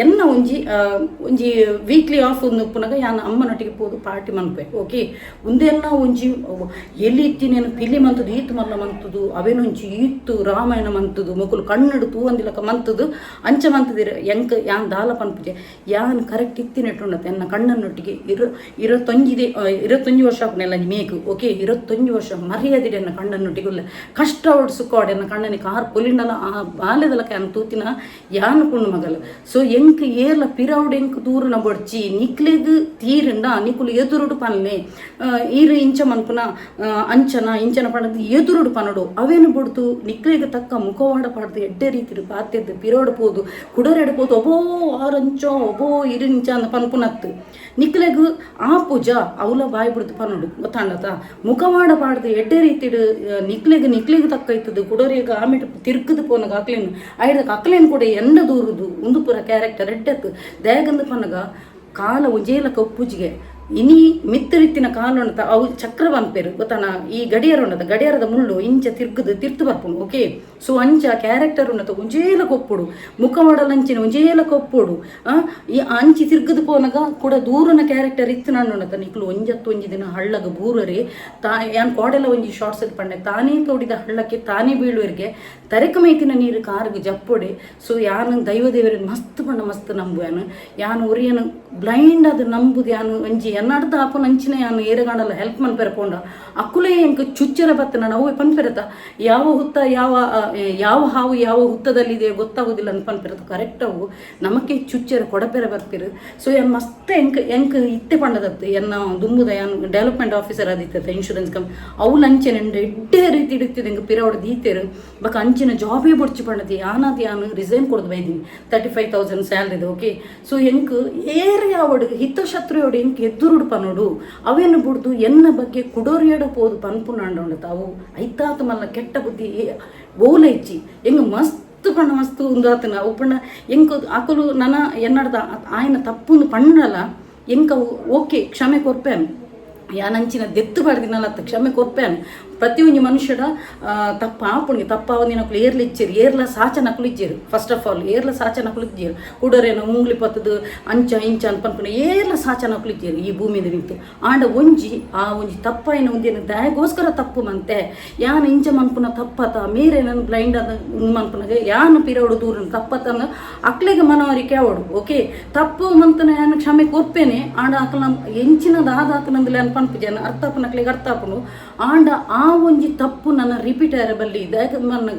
ಎನ್ನ ಒಂಜಿ ವೀಕ್ಲಿ ಆಫ್ ಒಂದು ಉಪ್ಪುನಾಗ ಯಾನ ಅಮ್ಮನೊಟ್ಟಿಗೆ ಪೋದು ಪಾರ್ಟಿ ಮನ್ಪೆ ಓಕೆ ಒಂದೆಲ್ಲ ಒಂಜಿ ಎಲ್ಲಿ ಇತ್ತಿನೇನು ಪಿಲಿ ಮಂತದು ಈತ್ ಮಲ್ಲ ಮಂತದು ಅವೇನೊಂಜಿ ಈತ್ತು ರಾಮಾಯಣ ಮಂತದು ಮಕ್ಕಳು ಕನ್ನಡ ತೂವಂದಿಲಕ ಮಂತದು ಅಂಚ ಮಂತದಿರ ಎಂಕ ಯಾನ್ ದಾಲ ಪನ್ಪುಜೆ ಯಾನ್ ಕರೆಕ್ಟ್ ಇತ್ತಿನೆಟ್ಟುಂಡತೆ ಎನ್ನ ಕಣ್ಣನೊಟ್ಟಿಗೆ 25 ವರ್ಷ ಆಪನೆಲ್ಲ ಮೇಕು ಓಕೆ 25 ವರ್ಷ ಮರ್ಯಾದಿಡೆ ಎನ್ನ ಕಣ್ಣನೊಟ್ಟಿಗೆ ಉಲ್ಲ ಕಷ್ಟ ಓಡಿಸುಕೋಡೆ ಎನ್ನ ಕಣ್ಣನಿಗೆ ಕಾರ್ ಪೊಲಿಂಡಲ ಆ ಬಾಲ್ಯದಲಕ ಯಾನ್ ತೂತಿನ ಯಾನ್ ಕುಣ್ಣು ಮಗಲು ಸೊ ಎಂಕ್ ಏರ್ಲ ಪಿರೌಡ್ ಎಂಕ್ ದೂರನ ಬೊಡ್ಚಿ ನಿಕ್ಲೆಗ್ ತೀರಿಂಡ ನಿಕುಲು ಎದುರುಡು ಪನ್ನೆ ಈರು ಇಂಚ ಮನ್ಪುನ ಇಂಚನ ಪಣದು ಎದುರುಡು ಪನಡು ಅವೇನು ಬೊಡ್ತು ನಿಕ್ಲೆಗ್ ತಕ್ಕ ಮುಖವಾಡ ಪಾಡ್ದು ಎಡ್ಡೆ ರೀತಿ ಪಾತ್ಯದ್ದು ಪಿರೋಡ್ ಪೋದು ಕುಡ ಕುಡೋರೆಡ್ಬೋದು ಒಬೋ ಆರಂಚೋ ಒಬೋ ಇರಿಂಚ ಅಂತ ಪನ್ಪುನತ್ತು ನಿಕ್ಲೆಗ್ ಆ ಪೂಜಾ ಅವಲ ಬಾಯಿ ಬಿಡ್ತು ಪನ್ನೋಡು ಗೊತ್ತಾಂಡತ ಮುಖವಾಡ ಪಾಡ್ದು ಎಡ್ಡೆ ರೀತಿಡ್ ನಿಕ್ಲೆಗ್ ತಕ್ಕೈತದು ಕುಡೋರಿಗೆ ಆಮೇಲೆ ತಿರ್ಕದು ಪೋನಗ ಅಕ್ಲೇನು ಐದಕ್ಕೆ ಅಕ್ಲೇನು ಕೂಡ ಎಂಡ ದೂರುದು ಒಂದು ಪುರ ಕ್ಯಾರೆಕ್ಟರ್ ಎಡ್ಡೆತ್ತು ದೇಗಂದು ಪನ್ನಗ ಕಾಲ ಉಜೇಲ ಕಪ್ಪುಜಿಗೆ ಇನಿ ಮಿತ್ತರಿತ್ತಿನ ಕಾಲುಂಟ ಅವು ಚಕ್ರ ಬಂಪೇರು ಗೊತ್ತಾನ ಈ ಗಡಿಯಾರ ಉಂಡದ ಗಡಿಯಾರದ ಮುಳ್ಳು ಇಂಚ ತಿರ್ತು ಬರ್ಪುಂಡು ಓಕೆ ಸೊ ಅಂಚ ಕ್ಯಾರೆಕ್ಟರ್ ಉಂಡತ ಉಂಜೇಲ ಕೊಪ್ಪುಡು ಮುಖವಾಡಲಂಚಿನ ಉಂಜೇಲ ಕೊಪ್ಪುಡು ಈ ಅಂಚಿ ತಿರ್ಗದು ಪೋನಗ ಕೂಡ ದೂರನ ಕ್ಯಾರೆಕ್ಟರ್ ಇತ್ತು ನಾನು ಉಂಡತ ನಿಕ್ಲು ಒಂಜತ್ತು ದಿನ ಹಳ್ಳಗ ಬೂರರಿ ಯಾನ್ ಕೋಡೆಲ್ಲ ಒಂಜಿ ಶಾರ್ಟ್ಸ್ ಪಂಡೆ ತಾನೇ ತೋಡಿದ ಹಳ್ಳಕ್ಕೆ ತಾನೇ ಬೀಳುವರಿಗೆ ತರೆಕ ಮೈತಿನ ನೀರು ಕಾರ್ಗೆ ಜಪ್ಪೊಡೆ ಸೊ ಯಾನು ದೈವ ದೇವರನ್ನು ಮಸ್ತ್ ಪಂಡ ಮಸ್ತ್ ನಂಬುಯಾನು ಯಾನು ಉರಿಯನು ಬ್ಲೈಂಡ್ ಅದು ನಂಬುದು ಯಾನು ಒಂಜಿ ಎನ್ನಾಡ್ದ ಆಪನ ಅಂಚಿನ ಯಾನು ಏರೆಗಾಂಡಲ್ಲ ಹೆಲ್ಪ್ ಮನ್ಪೆರಪೋಂಡ ಅಕ್ಕುಲೇ ಎಂಕ ಚುಚ್ಚರ ಬತ್ತನ ನಾವು ಪನ್ಪೆರತ ಯಾವ ಹುತ್ತ ಯಾವ ಹಾವು ಯಾವ ಹುತ್ತದಲ್ಲಿದೆ ಗೊತ್ತಾಗೋದಿಲ್ಲ ಅಂತ ಪನ್ಪೆರತ ಕರೆಕ್ಟ್ ಅವು ನಮಕ್ಕೆ ಚುಚ್ಚರ ಕೊಡಪೆರ ಬರ್ತಿರು ಸೊ ಯಾನ್ ಮಸ್ತ್ ಎಂಕ್ ಇತ್ತೆ ಪಂಡದತ್ತು ಎನ್ನ ದುಂಬುದ ಯಾನು ಡೆವಲಪ್ಮೆಂಟ್ ಆಫೀಸರ್ ಆದಿತ್ತ ಇನ್ಶೂರೆನ್ಸ್ ಕಂಪ್ ಅವು ಅಂಚೆ ಎಡ್ಡೆ ರೀತಿ ಇಡುತ್ತಿದೆ ಎಂಕ ಪಿರವಡ ದೀತೆರು ಬಕ ಅಂಚಿನ ಜಾಬೇ ಬೊಡ್ಚಿ ಪಂಡತಿ ಯಾನು ರಿಸೈನ್ ಕೊಡ್ದು ಬೈದೀನಿ 35,000 ಸ್ಯಾಲ್ರಿದು ಓಕೆ ಸೊ ಎಂಕ್ ಏರೆ ಯಾವಡು ಹಿತಶತ್ರುಯೋಡು ಎಂಕ್ ಎದುರುಡು ಪನೋಡು ಅವೇನು ಬಿಡ್ದು ಎನ್ನ ಬಗ್ಗೆ ಕುಡೋರಿಯಡ ಪೋದು ಪನ್ಪುನಾಂಡ ಅವು ಐತಾತ ಮಲ್ಲ ಕೆಟ್ಟ ಬುದ್ಧಿ ಬೋಲ ಇಚ್ಚಿ ಎಂಗ ಮಸ್ತ್ ಪಣ್ಣ ಮಸ್ತ್ ಉಂದಾತನ ಅವು ಪಣ್ಣ ಎಂಕ ಆಕಲು ನನ್ನ ಎನ್ನಡ್ದ ಆಯ್ನ ತಪ್ಪುಂದು ಪಣ್ಣಲ್ಲ ಎಂಕ ಓಕೆ ಕ್ಷಮೆ ಕೊರ್ಪೇನು ಯಾನಂಚಿನ ದೆತ್ತು ಬಾಡ್ದಿನಲ್ಲ ಕ್ಷಮೆ ಕೊರ್ಪೇನು ಪ್ರತಿಯೊಂದು ಮನುಷ್ಯಡ ತಪ್ಪ ಆಪುಣಿಗೆ ತಪ್ಪ ಅವನಿನಕ್ಲು ಏರ್ಲಿ ಇಚ್ಚೇರು ಏರ್ಲ ಸಾಚ ನಕಲು ಇಚ್ಚೇರು ಫಸ್ಟ್ ಆಫ್ ಆಲ್ ಏರ್ಲ ಸಾಚ ನಕಲು ಇಚ್ಚೇರು ಕುಡರೇನು ಮುಂಗ್ಲಿ ಪತ್ತದು ಅಂಚ ಇಂಚ ಅಂತ ಪನ್ಪುಣ ಏರ್ಲ ಸಾಚ ನಕಲು ಇಚ್ಚೇರು ಈ ಭೂಮಿದ ನಿಂತು ಆಂಡ ಒಂಜಿ ತಪ್ಪ ಏನು ಒಂದೇನು ದಯಗೋಸ್ಕರ ತಪ್ಪು ಮಂತೆ ಯಾನು ಇಂಚ ಮನ್ಪುನ ತಪ್ಪತ ಮೇರೆ ನನ್ನ ಬ್ಲೈಂಡ್ ಅದ ಮನ್ಪುನಗೆ ಯಾನು ಪಿರೋಡು ದೂರ ತಪ್ಪತಂಗ ಅಕ್ಲೆಗೆ ಮನವರಿಕೆ ಅವಡು ಓಕೆ ತಪ್ಪು ಮಂತನ ಯಾನು ಕ್ಷಮೆ ಕೊರ್ಪೇನೆ ಆಂಡ ಅಕ್ಲ ಎಂಚಿನದ ಆದಾತನಂದಿಲ್ಲ ಅನ್ ಪನ್ಪುಜನ ಅರ್ಥಪನ ಅಕ್ಲೆಗೆ ಅರ್ಥಾಪನು ಆಂಡ ಆ ಒಂಜಿ ತಪ್ಪು ನನ್ನ ರಿಪೀಟೇರಬಲ್ಲಿ ಇದೆ ನನ್ನ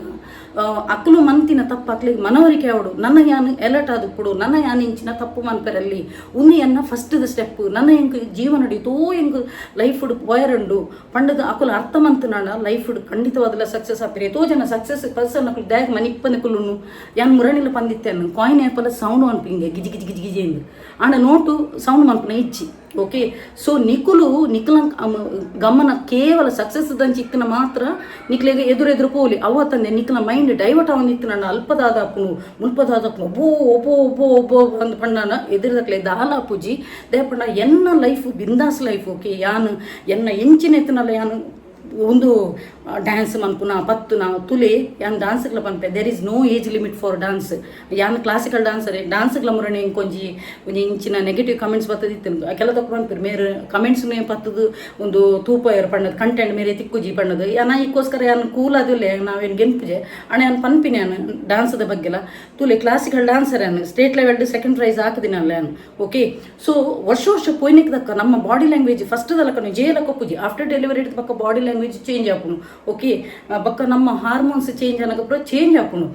ಅಕ್ಕಲು ಮಂತಿನ ತಪ್ಪು ಅಕ್ಲಿಗೆ ಮನವರಿಕೆ ಅವಡು ನನ್ನ ಯಾನು ಎಲರ್ಟ್ ಆದುಪ್ಪುಡು ನನ್ನ ಯಾನು ಇಂಚಿನ ತಪ್ಪು ಮನ್ಪೆರಲ್ಲಿ ಉನ್ನಿಯನ್ನ ಫಸ್ಟ್ದ ಸ್ಟೆಪ್ ನನ್ನ ಹೆಂಗೆ ಜೀವನ ನಡೀತೋ ಹೆಂಗೆ ಲೈಫ್ ವಯರಂಡು ಪಂಡದ ಅಕುಲ ಅರ್ಥ ಮಂತನಾಡ ಲೈಫ್ ಖಂಡಿತವಾದಲ್ಲ ಸಕ್ಸಸ್ ಆಗ್ತೀರಿ ಎಷ್ಟೋ ಜನ ಸಕ್ಸಸ್ ಪರ್ಸನ್ ಅಕ್ಕಳು ದ್ಯಾಗ್ ಮನಿಪ್ಪನ ಕುಲ್ಲುನು ಯಾನು ಮುರಣಿಲ್ಲ ಪಂದಿತ್ತೇನು ಕಾಯಿನ್ ಆ್ಯಪಲ್ಲ ಸೌಂಡ್ ಅನ್ಪಿಂಗೆ ಗಿಜಿ ಗಿಜಿ ಗಿಜಿ ಗಿಜಿ ಎಂದು ಆಂಡ ನೋಟು ಸೌಂಡ್ ಮನ್ಪನ ಇಚ್ಚಿ ಓಕೆ ಸೊ ನಿಕುಲ ಗಮನ ಕೇವಲ ಸಕ್ಸಸ್ ದಂಚಿ ಇಕ್ಕನ ಮಾತ್ರ ನಿಕ್ಲೆಗೆ ಎದುರು ಪೋಲಿ ಅವತ್ತಂದೆ ನಿಕ್ಲ ಮೈಂಡ್ ಡೈವರ್ಟ್ ಅವನಿತ್ತು ನನ್ನ ಅಲ್ಪದಾದಪ್ಪನು ಮುಲ್ಪದಾದಪ್ಪನು ಒಬ್ಬೋ ಅಂದ್ ಪಂಡನ ಎದುರದಕ್ಲೆ ದಾಲ ಪೂಜಿ ದೇಪಣ್ಣ ಎನ್ನ ಲೈಫ್ ಬಿಂದಾಸ್ ಲೈಫ್ ಓಕೆ ಯಾನು ಎನ್ನ ಎಂಚಿನ ಎತ್ತನಲ್ಲ ಯಾನು ಒಂದು ಡ್ಯಾನ್ಸ್ ಮನ್ಪುನ ಪತ್ತುನ ತುಲೆ ಯಾನ್ ಡ್ಯಾನ್ಸ್ಗಳ ಪನ್ಪೆ there is no age limit for dance ಯಾನ್ ಕ್ಲಾಸಿಕಲ್ ಡ್ಯಾನ್ಸರ್ ಡ್ಯಾನ್ಸ್ಗಳ ಮುರಣೆ ಒಂಜಿ ಇಂಚಿನ ನೆಗೆಟಿವ್ ಕಮೆಂಟ್ಸ್ ಬತ್ತದಿತ್ತು ಕೆಲ ತಕ್ಕ ಪನ್ಪಿರು ಮೇರೆ ಕಮೆಂಟ್ಸ್ ಪತ್ತದು ಒಂದು ತೂಪ ಏರ್ ಪಣ್ಣದು ಕಂಟೆಂಟ್ ಮೇರೆ ತಿಕ್ಕುಜಿ ಪಣ್ಣದು ಯಾನ ಈಗೋಸ್ಕರ ಯಾನು ಕೂಲ್ ಅದಿಲ್ಲ ನಾವೇನು ಗೆನ್ಪುಜೆ ಅಣ್ಣ ಯಾನು ಪನ್ಪಿನಿ ಯಾನು ಡ್ಯಾನ್ಸದ ಬಗ್ಗೆಲ್ಲ ತುಲೆ ಕ್ಲಾಸಿಕಲ್ ಡ್ಯಾನ್ಸರ್ ಯಾನು ಸ್ಟೇಟ್ ಲೆವೆಲ್ಡ್ ಸೆಕೆಂಡ್ ಪ್ರೈಸ್ ಹಾಕಿದಿನಲ್ಲ ಯಾನು ಓಕೆ ಸೊ ವರ್ಷ ಪೋಯ್ನಿಕ್ ದಕ್ಕ ನಮ್ಮ ಬಾಡಿ ಲ್ಯಾಂಗ್ವೇಜ್ ಫಸ್ಟ್ ದಲ್ಲಕ ಜೇಲ ಕೊಪ್ಪುಜಿ ಆಫ್ಟರ್ ಡೆಲಿವರಿ ಇಡ್ದು ಪಕ್ಕ ಬಾಡಿ ಲ್ಯಾಂಗ್ವೇಜ್ ಚೇಂಜ್ ಆಪುನು ಓಕೆ ಬಕ್ಕ ನಮ್ಮ ಹಾರ್ಮೋನ್ಸ್ ಚೇಂಜ್ ಅನ್ನಕ ಚೇಂಜ್ ಆಪುನು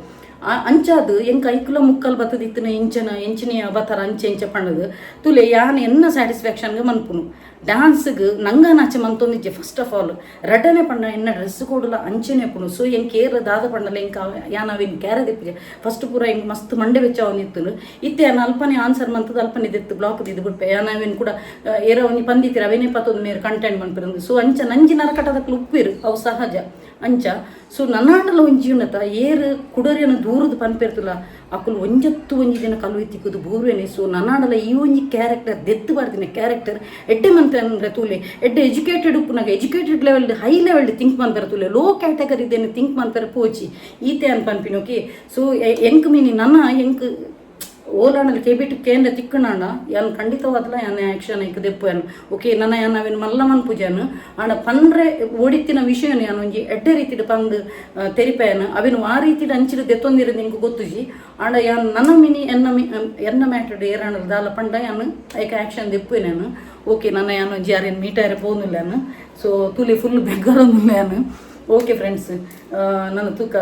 ಅಂಚಾದು ಎಂಕ ಐಕುಲ ಮುಕ್ಕಲ್ ಬತ್ತದಿತ್ತಿನ ಎಂಚಿನ ಅವತಾರ ಅಂಚೆ ಪಣ್ಣದು ತುಲೆ ಯಾನ್ ಎನ್ನ ಸ್ಯಾಟಿಸ್ಫ್ಯಾಕ್ಷನ್ಗೆ ಮನ್ಪುನು ಡ್ಯಾನ್ಸ್ಗೆ ನಂಗ ನಾಚೆ ಮಂತೊಂದಿಜ್ಜೆ ಫಸ್ಟ್ ಆಫ್ ಆಲ್ ರಟನೆ ಪಣ್ಣ ಎನ್ನ ಡ್ರೆಸ್ ಕೊಡಲ ಅಂಚೆನೆ ಪುನು ಸೊ ಎಂಕ್ ಏರ ದಾದ ಪಣ್ಣಲ್ಲ ಎಂಕ ಯಾನವೇನು ಕ್ಯಾರ ದಿಪ್ಪಿಜೆ ಫಸ್ಟ್ ಪೂರ ಎಂಕ್ ಮಸ್ತ್ ಮಂಡೆ ವೆಚ್ಚ ಅವನಿತ್ತು ಇತ್ತೆ ಯಾನ ಅಲ್ಪನೆ ಆನ್ಸರ್ ಮಂತದ ಅಲ್ಪನೆ ದಿತ್ತು ಬ್ಲಾಕ್ ದಿದ್ದು ಬಿಡ್ಪೆ ಯಾನವೇನು ಕೂಡ ಏರ ಅವನಿ ಪಂದಿತ್ತೀರ ಅವೇನೇ ಪತ್ತೊಂದು ಮೇರೆ ಕಂಟೆಂಟ್ ಮನ್ಪಿರಂದು ಸೊ ಅಂಚ ನಂಜಿ ನರಕಟದಕ್ಕೆ ಉಪ್ಪಿರು ಅವು ಸಹಜ ಅಂಚ ಸೊ ನನ್ನಾಂಡಲ ಒಂಜಿ ಉನ್ನತ ಏರು ಕುಡರಿಯನ್ನು ದೂರದ ಪನ್ಪೇರ್ತಲ್ಲ ಅಕ್ಕಲು ಒಂಜಿ ದಿನ ಕಲು ಎತ್ತಿಕ್ಕದು ಬೂರ್ವೇನೆ ಸೊ ನನ್ನಾಂಡಲ ಈ ಒಂಜಿ ಕ್ಯಾರೆಕ್ಟರ್ ದೆತ್ತು ಬಾರ್ದಿನ ಕ್ಯಾರೆಕ್ಟರ್ ಎಡ್ಡೆ ಮಂತ ಅಂದರೆ ತೂಲೆ ಎಡ್ಡೆ educated ಉಪ್ಪುನಾಗ educated levelled high levelled think ಮನ್ಪೇರ ತೂಲೆ ಲೋ ಕ್ಯಾಟಗರಿ ಇದ್ದೇನೆ ಥಿಂಕ್ ಮನ್ಪೇರ ಪೋಚಿ ಈತೆ ಅನ್ ಪನ್ಪಿನ ಓಕೆ ಸೊ ಎಂಕ್ ಮೀನಿ ನನ್ನ ಎಂಕ್ ಓಲಾಣಲ್ಲಿ ಕೇಬಿಟ್ಟು ಕೇಂದ್ರ ತಿಕ್ಕಣಾಣ ಯಾನು ಖಂಡಿತವಾದಲ್ಲ ಯಾನ ಆ್ಯಕ್ಷನ್ ಐಕ ದೆಪ್ಪು ಯಾನು ಓಕೆ ನನ್ನ ಯಾನು ಅವೇನು ಮಲ್ಲ ಮನ್ಪುಜಾನು ಆಂಡ ಪಂಡ್ರೆ ಓಡಿತ್ತಿನ ವಿಷಯನು ಯಾನು ಒಂಜಿ ಎಡ್ಡೆ ರೀತಿಡ್ ಪಂದು ತೆರಿಪೇನು ಅವೇನು ಆ ರೀತಿಡ್ ಅಂಚಿಡು ದೆತ್ತೊಂದಿರ ನಿಂಗೆ ಗೊತ್ತುಜಿ ಆಂಡ ಯಾನು ನನ್ನ ಮಿನಿ ಎನ್ನ ಮ್ಯಾಟಡ್ ಏರಾಣದ ದಾಲ ಪಂಡ ಯಾನು ಐಕ ಆ್ಯಕ್ಷನ್ ದೆಪ್ಪು ನಾನು ಓಕೆ ನನ್ನ ಯಾನು ಒಂಜಿ ಯಾರೇನು ಮೀಟಾರೆ ಪೋನಿಲ್ಲ ನಾನು ಸೊ ತುಲಿ ಫುಲ್ ಬೆಗ್ಗರೊಂದಿಲ್ಲ ನಾನು ಓಕೆ ಫ್ರೆಂಡ್ಸ್ ನನ್ನ ತೂಕ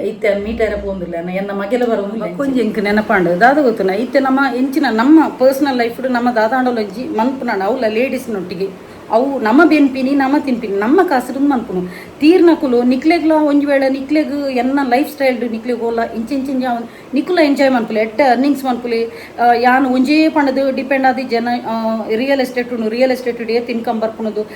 ಐತೆ ಮೀಟರ ಪೋಂದಿಲ್ಲ ಎನ್ನ ಮಗೆಲ ಬರೋದಿಲ್ಲ ಕೊಂಚ ಇಂಕ ನೆನಪಾಂಡು ದಾದ ಗೊತ್ತುನ ಐತೆ ನಮ್ಮ ಎಂಚಿನ ನಮ್ಮ ಪರ್ಸನಲ್ ಲೈಫ್ ನಮ್ಮ ದಾದಾಂಡೊಲೊಂಜಿ ಮನ್ಪುನಾಣ ಅವಲ್ಲ ಲೇಡೀಸ್ನೊಟ್ಟಿಗೆ ಅವು ನಮ್ಮ ಬೆನ್ಪಿನಿ ನಮ್ಮ ತಿನ್ಪಿನಿ ನಮ್ಮ ಕಾಸರು ಮನ್ಪುನು ತೀರ್ನಕುಲು ನಿಕ್ಲೆಗ್ಲ ಒಂಜಿ ವೇಳೆ ನಿಕ್ಲೆಗ್ ಎನ್ನ ಲೈಫ್ ಸ್ಟೈಲ್ ನಿಕ್ಲೆಗ್ ಹೋಲ ಇಂಚಿಂಚಿಂಜ ನಿಕುಲ ಎಂಜಾಯ್ ಮನ್ಪುಲಿ ಎಡ್ಡೆ ಅರ್ನಿಂಗ್ಸ್ ಮನ್ಪುಲಿ ಯಾನು ಒಂಜೇ ಪಂಡದು ಡಿಪೆಂಡ್ ಆದಿ ಜನ ರಿಯಲ್ ಎಸ್ಟೇಟ್ ಏತ್ ಇನ್ಕಮ್ ಬರ್ಪುನದು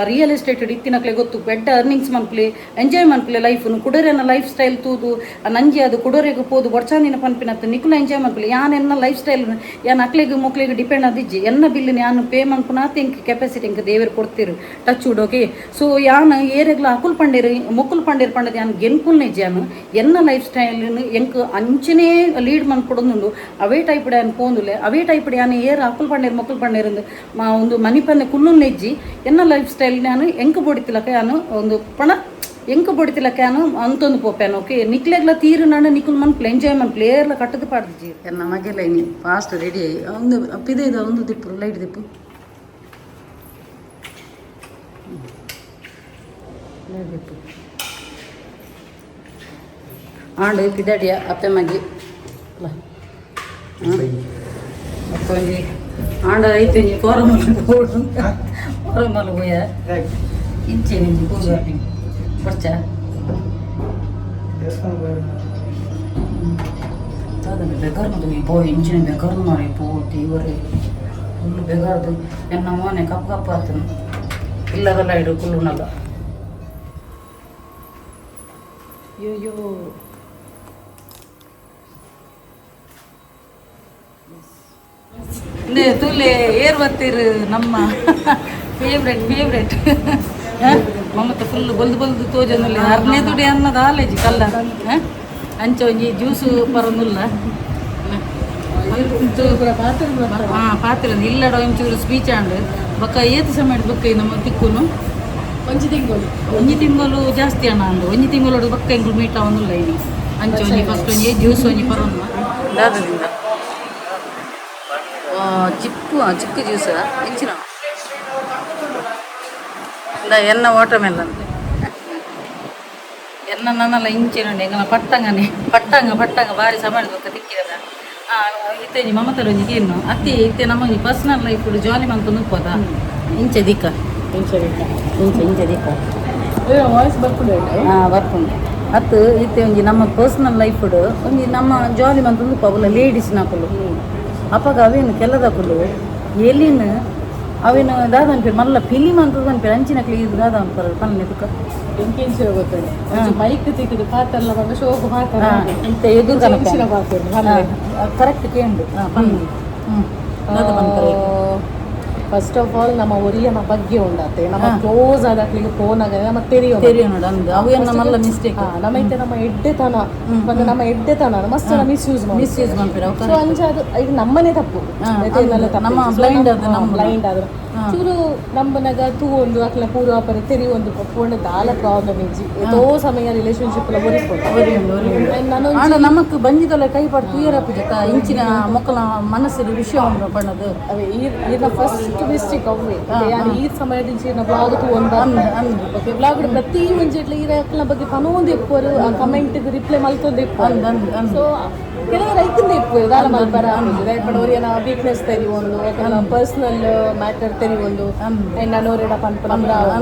ರಿಯಲ್ ಎಸ್ಟೇಟ್ ಇತ್ತಿನಕ್ಲೆ ಗೊತ್ತು ಎಡ್ಡೆ ಅರ್ನಿಂಗ್ಸ್ ಮನ್ಪುಲಿ ಎಂಜಾಯ್ ಮನ್ಪುಲಿ ಲೈಫ್ನು ಕುಡರೆನ ಲೈಫ್ ಸ್ಟೈಲ್ ತೂದು ನಂಜಿ ಅದು ಕುಡರೆಗೆ ಪೋದು ಬೊಡ್ಚಾಂದಿನ ಪನ್ಪಿನತ್ತು ನಿಕುಲ ಎಂಜಾಯ್ ಮನ್ಪುಲಿ ಯಾನ್ ಎನ್ನ ಲೈಫ್ ಸ್ಟೈಲ್ ಯಾನ್ ಅಕ್ಲೆಗೆ ಮೊಕ್ಲೆಗೆ ಡಿಪೆಂಡ್ ಆದಿಜ್ಜಿ ಎನ್ನ ಬಿಲ್ಲಿನ ಯಾನು ಪೇ ಮನ್ಪುನಾತ ಇಂಕ್ ಕೆಪಾಸಿಟಿ ಇಂಕ ದೇವರು ಕೊಡ್ತಿರು ಟಚ್ ಉಡ್ ಓಕೆ ಸೊ ಯಾನ್ ಏರೆಗ್ಲ ಅಕುಲ್ ಪಂಡೇರು ಮೊಕ್ಕುಲ್ ಪಂಡೇರು ಪಂಡದು ಯಾನ್ ಗೆನ್ಕುಲ್ ನಿಜ ಯಾನು ಎನ್ನ ಲೈಫ್ ಸ್ಟೈಲ್ ಎಂಕ್ ಅಂಚನೆ ಲೀಡ್ ಮನ್ಕೊಡೊಂದುಂಡು ಅವೇ ಟೈಪ್ ಯಾನ್ ಪೋಂದುಲೆ ಅವೇ ಟೈಪ್ ಯಾನ್ ಏರ್ ಅಕುಲ್ ಪಂಡೇರು ಮೊಕ್ಕುಲ್ ಪಂಡೇರು ಒಂದು ಮನಿ ಪನ್ನೆ ಕುಲ್ಲು ನೆಜ್ಜಿ ಎನ್ನ ಲೈಫ್ ಸ್ಟೈಲ್ ನಾನು ಎಂಕ ಬೊಡಿತಿಲಕ ಯಾನು ಒಂದು ಪಣ ಎಂಕ ಬೊಡಿತಿಲಕ ಯಾನು ಅಂತೊಂದು ಪೋಪ್ಯಾನು ಓಕೆ ನಿಕ್ಲೆಗ್ಲ ತೀರು ನಾನು ನಿಕುಲ್ ಮನ್ಪುಲೆ ಎಂಜಾಯ್ ಮನ್ಪುಲೆ ಏರ್ಲ ಕಟ್ಟದು ಪಾಡ್ದು ಎನ್ನ ಮಗೆಲ್ಲ ಇನಿ ಫಾಸ್ಟ್ ರೆಡಿ ಆಗಿ ಒಂದು ಪಿದೆ ಒಂದು ದಿಪ್ಪು ಲೈಟ್ ದಿಪ್ಪು ಆಂಡು ಪಿದಾಡಿಯ ಅಪ್ಪೆ ಮಗಿ ಅಪ್ಪಂಜಿ ಆಂಡ ಐತೆ ಕೋರಮಲ್ ಹೋಯ ಇಂಚೆ ನಿಂಜಿ ಕೂಗ ಬರ್ಚ ಬೆಗರ್ನದು ಪೋ ಇಂಚಿನ ಬೆಗರ್ನು ಮಾರಿ ಪೋ ತೀವರೆ ಫುಲ್ಲು ಬೆಗರ್ದು ಎನ್ನ ಮೋನೆ ಕಪ್ಪು ಕಪ್ಪು ಆತನು ಇಲ್ಲದಲ್ಲ ಇಡು ಕುಲ್ಲುನಲ್ಲ ಅಯ್ಯೋ ತುಲೆ ಏರ್ ಬತ್ತೀರು ನಮ್ಮ ಫೇವ್ರೆಟ್ ಮಮತ ಫುಲ್ ಬಲ್ದು ತೋಜನಲ್ಲಿ ಅರ್ನೇ ದುಡಿ ಅನ್ನದ ಆಲೇಜಿ ಕಲ್ಲ ಅಂಚ ಒಂಜಿ ಜ್ಯೂಸು ಪರನುಲ್ಲ ಪಾತ್ರ ಇಲ್ಲಡ ಒಂಚೂರು ಸ್ಪೀಚ್ ಆಂಡ್ ಬೊಕ್ಕ ಏತು ಸಮಯ ಬೊಕ್ಕ ನಮ್ಮ ತಿಕ್ಕುನು ಒಂಜಿ ತಿಂಗಳು ಜಾಸ್ತಿ ಅಣ್ಣ ಅಂದು ಒಂಜಿ ತಿಂಗಳು ಬೊಕ್ಕ ಎಂಗ್ಳು ಮೀಟ ಒಂದುಲ್ಲ ಇಲ್ಲಿ ಅಂಚ ಒಂಜಿ ಫಸ್ಟ್ ಒಂಜಿ ಜ್ಯೂಸ್ ಒಂಜಿ ಪರನು ದಾದದಿಂದ ಚಿಕ್ಕು ಜ್ಯೂಸ ಇಂಚಿನ ಎನ್ನ ವಾಟರ್ ಮೆಲನ್ ಎನ್ನ ನನ್ನೆಲ್ಲ ಇಂಚಿನ ಎಂಗನ ಪಟ್ಟಂಗ ಭಾರಿ ಸಮಯ ಬೊಕ್ಕ ತಿಕ್ಕಿದ ಇತ್ತೆ ಮಮತರು ಒಂಜಿ ತಿನ್ನು ಅತ್ತಿ ಇತ್ತೆ ನಮ್ಮ ಪರ್ಸನಲ್ ಲೈಫ್ ಜಾಲಿ ಮಂತು ನುಪ್ಪದ ಇಂಚೆ ದಿಕ್ಕ ಇಂಚೆ ದಿಕ್ಕ ವಾಯ್ಸ್ ಬರ್ಕೊಂಡು ಬರ್ಕೊಂಡು ಅತ್ತು ಇತ್ತೆ ಒಂಜಿ ನಮ್ಮ ಪರ್ಸನಲ್ ಲೈಫ್ ಒಂಜಿ ನಮ್ಮ ಜಾಲಿ ಮಂತು ನುಪ್ಪಲ್ಲ ಲೇಡೀಸ್ ನಾಪಲು ಅಪ್ಪಾಗ ಅವೇನು ಕೆಲದಕ್ಕಲು ಎಲ್ಲಿನ ಅವೇನು ದಾದನ್ಪೇರು ಮಲ್ಲ ಫಿಲಿಮ್ ಅಂತದ ಅನ್ಪೇರು ಅಂಚಿನಕ್ಲಿ ಇದು ದಾದ ಅನ್ಪರ ಪನ್ನೆ ತುಕ ಎಂಕೆಂಚಿ ಹೋಗುತ್ತದೆ ಮೈಕ್ ತಿಕ್ಕಿದು ಪಾತಲ್ಲ ಬಂದು ಶೋಕು ಪಾತ ಇಂತ ಎದುರು ಕರೆಕ್ಟ್ ಕೇಂಡು ಪನ್ನೆ ದಾದ ಪನ್ಪರೆ ಫಸ್ಟ್ ಆಫ್ ಆಲ್ ನಮ್ಮ ಒರಿಯನ ಬಗ್ಗೆ ಉಂಡತ್ತೆ ನಮ್ಮ ಕ್ಲೋಸ್ ಆದಾಗ್ಲಿಗೆ ಫೋನ್ ಆಗ ನಮ್ಮ ತೆರಿಯೋಣ ಅವೇನು ನಮ್ಮಲ್ಲ ಮಿಸ್ಟೇಕ್ ನಮ್ಮೈತೆ ನಮ್ಮ ಎಡ್ಡೆತನ ಬಂದು ನಮ್ಮ ಎಡ್ಡೆತನ ಮಸ್ತ್ ಮಿಸ್ಯೂಸ್ ಮಾಡ್ತೀರ ಸೊ ಅಂಚ ಅದು ಇದು ನಮ್ಮನೆ ತಪ್ಪು ನಮ್ಮ ಬ್ಲೈಂಡ್ ಆದ್ರೆ ಚೂರು ನಮ್ಮನಾಗ ತೂ ಒಂದು ಅಕ್ಲ ಪೂರ್ವಾಪರ ತೆರಿ ಒಂದು ಪೂರ್ಣ ದಾಲ ಪ್ರಾಬ್ಲಮ್ ಇಜ್ಜಿ ಎಷ್ಟೋ ಸಮಯ ರಿಲೇಶನ್ಶಿಪ್ ನಾನು ನಮಕ್ ಬಂದಿದ್ದಲ್ಲ ಕೈ ಪಟ್ಟು ತೂಯರಪ್ಪ ಜೊತೆ ಇಂಚಿನ ಮಕ್ಕಳ ಮನಸ್ಸಿನ ವಿಷಯ ಪಣ್ಣದು ಅವೇ ಈರ್ನ ಫಸ್ಟ್ ಮಿಸ್ಟೇಕ್ ಅವೇ ಯಾರು ಈ ಸಮಯದಿಂದ ಈರ್ನ ಬ್ಲಾಗ್ ತೂ ಒಂದು ಓಕೆ ಬ್ಲಾಗ್ ಪ್ರತಿ ಮುಂಜೆಟ್ಲ ಈ ಅಕ್ಲ ಬಗ್ಗೆ ಪನೊಂದು ಇಪ್ಪರು ಆ ಕಮೆಂಟ್ಗೆ ರಿಪ್ಲೈ ಮಲ್ತೊಂದು ಇಪ್ಪರು ಸೊ ಕೆಲವು ರೈತಂದು ಇಪ್ಪು ದಾಲ ಮಲ್ಪರ ಪಡೋರು ಏನ ವೀಕ್ನೆಸ್ ತೆರಿ ಒಂದು ಪರ್ಸನಲ್ ಮ್ಯಾಟರ್ ತೆರಿ ಒಂದು ನನ್ನೋರೆಡ ಪನ್ಪನ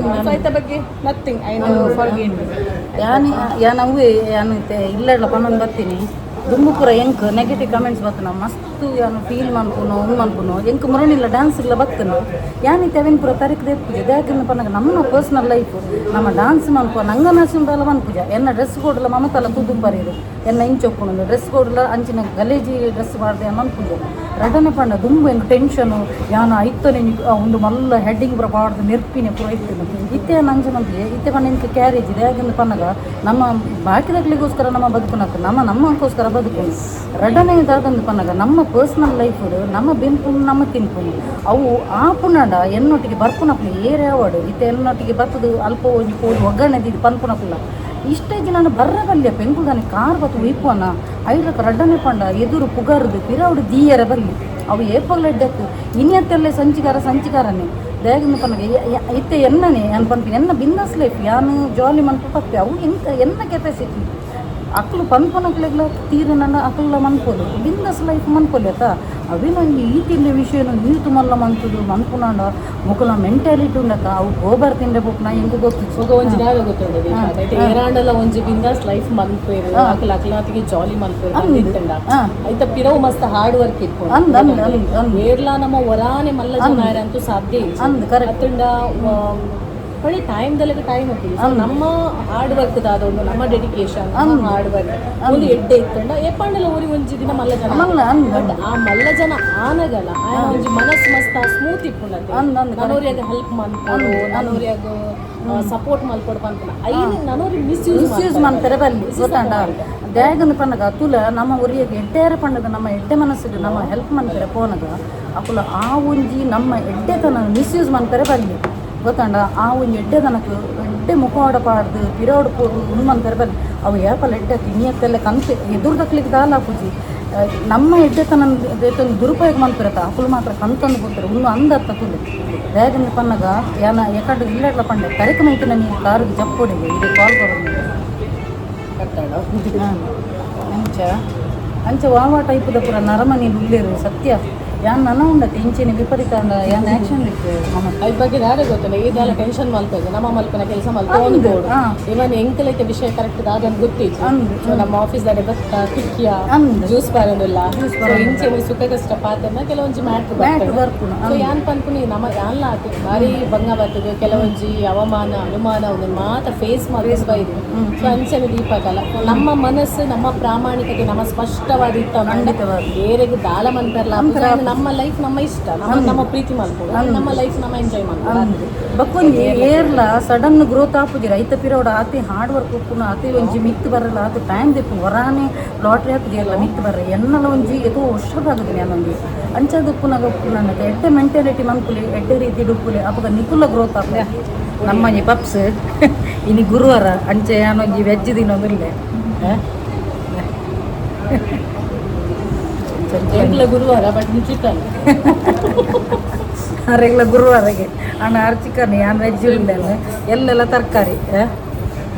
ರೈತ ಬಗ್ಗೆ ನಥಿಂಗ್ ಐ ನೋ ಫಾರ್ಗಿವ್ ಯಾನವೇ ಯಾನೈತೆ ಇಲ್ಲ ಪನ್ನೊಂದು ಬರ್ತೀನಿ ದುಮ್ಮುಪುರ ಎಂಕ್ ನೆಗೆಟಿವ್ ಕಮೆಂಟ್ಸ್ ಬರ್ತನ ಮಸ್ತ್ ಯಾನು ಫೀಲ್ ಮನ್ಪುನು ಮನ್ಪುನು ಎಂಕ್ ಮುರಣಿಲ್ಲ ಡ್ಯಾನ್ಸ್ ಇಲ್ಲ ಬರ್ತನು ಯಾನೈತೆ ಅವೇನು ಪುರ ತರಕ್ ದೇಪುಜ ದೇಕಿನ ಪನ್ನಗ ನಮ್ಮ ಪರ್ಸನಲ್ ಲೈಫ್ ನಮ್ಮ ಡ್ಯಾನ್ಸ್ ಮನ್ಪು ನಂಗ ನಾಚಿಂದಲ್ಲ ಮನ್ಪುಜ ಎನ್ನ ಡ್ರೆಸ್ ಕೋಡ್ಲ ಮಮತಲ್ಲ ತುದುಂಬರಿರು ಎನ್ನ ಇಂಚೊಪ್ಪುನು ಡ್ರೆಸ್ ಕೋಡ್ಲ ಅಂಚಿನ ಗಲೇಜಿ ಡ್ರೆಸ್ ಮಾಡ್ದೆ ಮನ್ಪುಜ ರಟನೆ ಪಂಡ ದುಂಬು ಎಂಕ್ ಟೆನ್ಷನು ಯಾನ ಐತ್ತನೆ ಒಂದು ಮಲ್ಲ ಹೆಡ್ಡಿಂಗ್ ಪುರ ಪಾಡ್ದು ನೆರ್ಪಿನ ಪುರ ಇತ್ತು ಇತ್ತೆ ನಂಜ ಮಂತ್ಲಿ ಇತ್ತೆ ಪಣ್ಣ ಎಂಕ್ ಕ್ಯಾರೇಜ್ ಇದೆ ಆಗಿನ ಪನ್ನಗ ನಮ್ಮ ಬಾಕಿದಾಗ್ಲಿಗೋಸ್ಕರ ನಮ್ಮ ಬದುಕುನಕ್ಕೆ ನಮ್ಮಕ್ಕೋಸ್ಕರ ಬದುಕೊಂಡು ರಡನೆ ದಾದಂದು ಪನ್ನಗ ನಮ್ಮ ಪರ್ಸನಲ್ ಲೈಫ್ ನಮ್ಮ ಬೆಂಪುನು ನಮ್ಮ ತಿನ್ಪುನು ಅವು ಆ ಪುನಡ ಎನ್ನೊಟ್ಟಿಗೆ ಬರ್ಪುನಪ್ಲಿ ಏರ್ಯಾವಡು ಇತ್ತೆ ಎನ್ನೊಟ್ಟಿಗೆ ಬರ್ತದು ಅಲ್ಪ ಒಂಜಿ ಕೋಡಿ ಒಗ್ಗರಣೆ ದಿದ್ದು ಪನ್ಪುನಪ್ಲ ಇಷ್ಟೇಜಿ ನಾನು ಬರ್ರಬಲ್ಯ ಪೆಂಕುದಾನೆ ಕಾರ್ ಬತ್ತು ಇಪ್ಪುವನ ಐಡ್ರಕ ರಡ್ಡನೆ ಪಂಡ ಎದುರು ಪುಗಾರದು ಪಿರವಡು ದೀಯರ ಬಲ್ಲಿ ಅವು ಏಪಗ್ಲೆಡ್ಡಕ್ಕೆ ಇನ್ನೆತ್ತೆಲ್ಲೇ ಸಂಚಿಕಾರನೇ ದೇಗಿನ ಪನ್ನಗ ಇತ್ತೆ ಎನ್ನನೆ ಅನ್ಪನ್ಪಿ ಎನ್ನ ಬಿಸ್ನೆಸ್ ಲೈಫ್ ಯಾನು ಜಾಲಿ ಮನ್ಪು ಪಪ್ಪೆ ಅವು ಎಂತ ಎನ್ನ ಕೆಪಾಸಿಟಿ ಅಕ್ಲು ಪನ್ಪನಕ್ಲೆಗ್ಲ ತೀರ ನನ್ನ ಅಕ್ಲ ಮನ್ಪೋದು ಬಿಂದಸ್ ಲೈಫ್ ಮನ್ಪೊಲಿ ಆತ ಅವಿನೊಂದು ಈ ತಿಂಡಿ ವಿಷಯನು ನೀತು ಮಲ್ಲ ಮಂತುದು ಮನ್ಪುನಾಂಡ ಮುಕುಲ ಮೆಂಟಾಲಿಟಿ ಉಂಡಕ ಅವು ಗೋಬರ್ ತಿಂಡೆ ಬುಕ್ನ ಹೆಂಗೆ ಗೊತ್ತಿತ್ತು ಈಗ ಒಂಜಿ ದಾದ ಗೊತ್ತುಂಟು ಏರಾಂಡಲ ಒಂಜಿ ಬಿಂದಾಸ್ ಲೈಫ್ ಮನ್ಪೇರು ಅಕ್ಲ ಅಕ್ಲಾತಿಗೆ ಜಾಲಿ ಮನ್ಪೇರು ಐತ ಪಿರವು ಮಸ್ತ್ ಹಾರ್ಡ್ ವರ್ಕ್ ಇತ್ತು ಏರ್ಲ ನಮ್ಮ ವರಾನೆ ಮಲ್ಲ ಜನ ಅಂತೂ ಸಾಧ್ಯ ಇಲ್ಲ ಒಳ್ಳೆ ಟೈಮ್ದಲ್ಲಿಗೆ ಟೈಮ್ ಹೋಗ್ತೀವಿ ನಮ್ಮ ಹಾರ್ಡ್ ವರ್ಕ್ ಒಂದು ನಮ್ಮ ಡೆಡಿಕೇಶನ್ ಹಾರ್ಡ್ ವರ್ಕ್ ಒಂದು ಎಡ್ಡೆ ಇತ್ತಂಡ ಎಪ್ಪಂಡೆಲ್ಲ ಊರಿಗೆ ಒಂಜಿ ದಿನ ಮಲ್ಲ ಜನ ಬಟ್ ಆ ಮಲ್ಲ ಜನ ಆನಗಲ್ಲ ಆಯ ಒಂಜಿ ಮನಸ್ಸು ಮಸ್ತ್ ಸ್ಮೂತ್ ಇಟ್ಕೊಂಡತ್ತೆ ನನ್ನೋರಿಯಾಗ ಹೆಲ್ಪ್ ಮಾಡ್ಕೊಂಡು ನನ್ನೋರಿಯಾಗ ಸಪೋರ್ಟ್ ಮಾಡ್ಕೊಡ್ ಬಂತ ಐದು ನನ್ನೋರಿಗೆ ಮಿಸ್ಯೂಸ್ ಮಾಡ್ತಾರೆ ಬಲ್ಲಿ ಗೊತ್ತಾಂಡ ಡ್ಯಾಗನ್ ಪಂಡಗ ತುಲ ನಮ್ಮ ಊರಿಗೆ ಎಡ್ಡೇರ ಪಂಡಗ ನಮ್ಮ ಎಡ್ಡೆ ಮನಸ್ಸಿಗೆ ನಮ್ಮ ಹೆಲ್ಪ್ ಮಾಡ್ತಾರೆ ಫೋನಗ ಅಕುಲ ಆ ಒಂಜಿ ನಮ್ಮ ಎಡ್ಡೆತನ ಮಿಸ್ಯೂಸ್ ಮಾಡ್ತಾರೆ ಬಲ್ಲಿ ಗೊತ್ತಾಂಡ ಆ ಒಂದು ಎಡ್ಡೆ ತನಕ ಎಡ್ಡೆ ಮುಖವಾಡ ಪಾಡ್ದು ಪಿರೋಡ್ ಉಣ್ಮಂತಾರೆ ಬಲ್ಲಿ ಅವು ಯಾಪಲ್ಲ ಎಡ್ಡೆ ತಿನ್ನಿಯತ್ತೆಲ್ಲ ಕನ್ಸು ಎದುರ್ದಕ್ಲಿಕ್ಕೆ ದಾಲ ಪೂಜಿ ನಮ್ಮ ಎಡ್ಡೆತನ ದುರುಪಯೋಗ ಮಾಡ್ತಿರತ್ತ ಅಕುಲು ಮಾತ್ರ ಕಂತಂದು ಕೊಡ್ತಾರೆ ಉಣ್ಣು ಅಂದತ್ತ ತುಲು ಬೇಗನೆ ಪನ್ನಗ ಯಾನ ಎಕಡು ಇಲ್ಲಡ್ಲ ಪಂಡೆ ಕರೆಕ ಮೈತಿನ ನೀವು ಕಾರಿಗೆ ಜಪ್ಪೊಡಿಗೆ ಇದು ಕಾಲ್ ಬರೋದು ಅಂಚ ವಾವಾ ಟೈಪದ ಪೂರ ನರಮನಿ ಉಳ್ಳೇರು ಸತ್ಯ ಯಾನ್ ನನ್ನ ಉಂಡತ್ತೆ ಇಂಚಿನ ವಿಪರೀತ ಯಾನ್ ಆಕ್ಷನ್ ಇತ್ತು ಅದ್ರ ಬಗ್ಗೆ ಯಾರೇ ಗೊತ್ತಿಲ್ಲ ಇದೆಲ್ಲ ಟೆನ್ಷನ್ ಮಲ್ಪೋದು ನಮ್ಮ ಮಲ್ಪನ ಕೆಲಸ ಮಲ್ಕೊಂಡು ಇವನ್ ಎಂಕಲೈತೆ ವಿಷಯ ಕರೆಕ್ಟ್ ಅದನ್ನು ಗೊತ್ತಿತ್ತು ನಮ್ಮ ಆಫೀಸ್ದಾರೆ ಭತ್ತ ಟಿಕ್ಕಿಯ ಜ್ಯೂಸ್ ಬರೋದಿಲ್ಲ ಇಂಚಿನ ಸುಖ ಕಷ್ಟ ಪಾತನ್ನ ಕೆಲವೊಂಜಿ ಮ್ಯಾಟ್ರ್ ಬರ್ಪುನು ಸೊ ಯಾನ್ ಪನ್ಪುನಿ ನಮ್ಮ ಯಾನ್ಲ ಆತು ಭಾರಿ ಭಂಗ ಬರ್ತದೆ ಕೆಲವೊಂಜಿ ಅವಮಾನ ಅನುಮಾನ ಒಂದು ಮಾತ ಫೇಸ್ ಮಾಡಿಸ್ಬೈದು ಸೊ ಅಂಚೆನ ದೀಪಕಲ್ಲ ನಮ್ಮ ಮನಸ್ಸು ನಮ್ಮ ಪ್ರಾಮಾಣಿಕತೆ ನಮ್ಮ ಸ್ಪಷ್ಟವಾದ ಇತ್ತ ಬೇರೆಗೆ ದಾಳ ಮಂತಾರಲ್ಲ ನಮ್ಮ ಲೈಫ್ ನಮ್ಮ ಇಷ್ಟ ನಮ್ಮ ಪ್ರೀತಿ ಮಾಡ್ಬೋದು ನಮ್ಮ ಲೈಫ್ ನಮ್ಮ ಎಂಜಾಯ್ ಮಾಡ್ಬೋದು ಬಕ್ಕೊಂಜಿ ಏರ್ಲ ಸಡನ್ ಗ್ರೋತ್ ಆಪುಜಿ ರೈತ ಪಿರೋಡ ಆತಿ ಹಾರ್ಡ್ ವರ್ಕ್ ಉಪ್ಪುನ ಆತಿ ಒಂಜಿ ಮಿತ್ತು ಬರಲ್ಲ ಆತಿ ಟೈಮ್ ದಿಪ್ಪು ಹೊರಾನೆ ಲಾಟ್ರಿ ಹಾಕುದಿ ಎಲ್ಲ ಮಿತ್ತು ಬರ್ರ ಎನ್ನಲ ಒಂಜಿ ಎದು ವರ್ಷದಾಗುದು ನಾನೊಂದು ಅಂಚದು ಉಪ್ಪುನಾಗ ಉಪ್ಪು ನನಗೆ ಎಡ್ಡೆ ಮೆಂಟಾಲಿಟಿ ಮನ್ಪುಲಿ ಎಡ್ಡೆ ರೀತಿ ಡುಪ್ಪುಲಿ ಅವಾಗ ನಿಕುಲ ಗ್ರೋತ್ ಆಗ ನಮ್ಮಂಜಿ ಪಪ್ಸ್ ಇನಿ ಗುರುವಾರ ಅಂಚೆ ನಾನೊಂಜಿ ವೆಜ್ ದಿನೊಂದಿಲ್ಲೆ ರೆಗ್ಯುಲರ್ ಗುರುವಾರ ಬಟ್ ಚಿಕನ್ ರೆಗ್ಯುಲರ್ ಗುರುವಾರಗೆ ಅಣ್ಣ ಆರು ಚಿಕನ್ ಯಾನ್ ವೆಜ್ ಇಲ್ಲೇನು ಎಲ್ಲೆಲ್ಲ ತರಕಾರಿ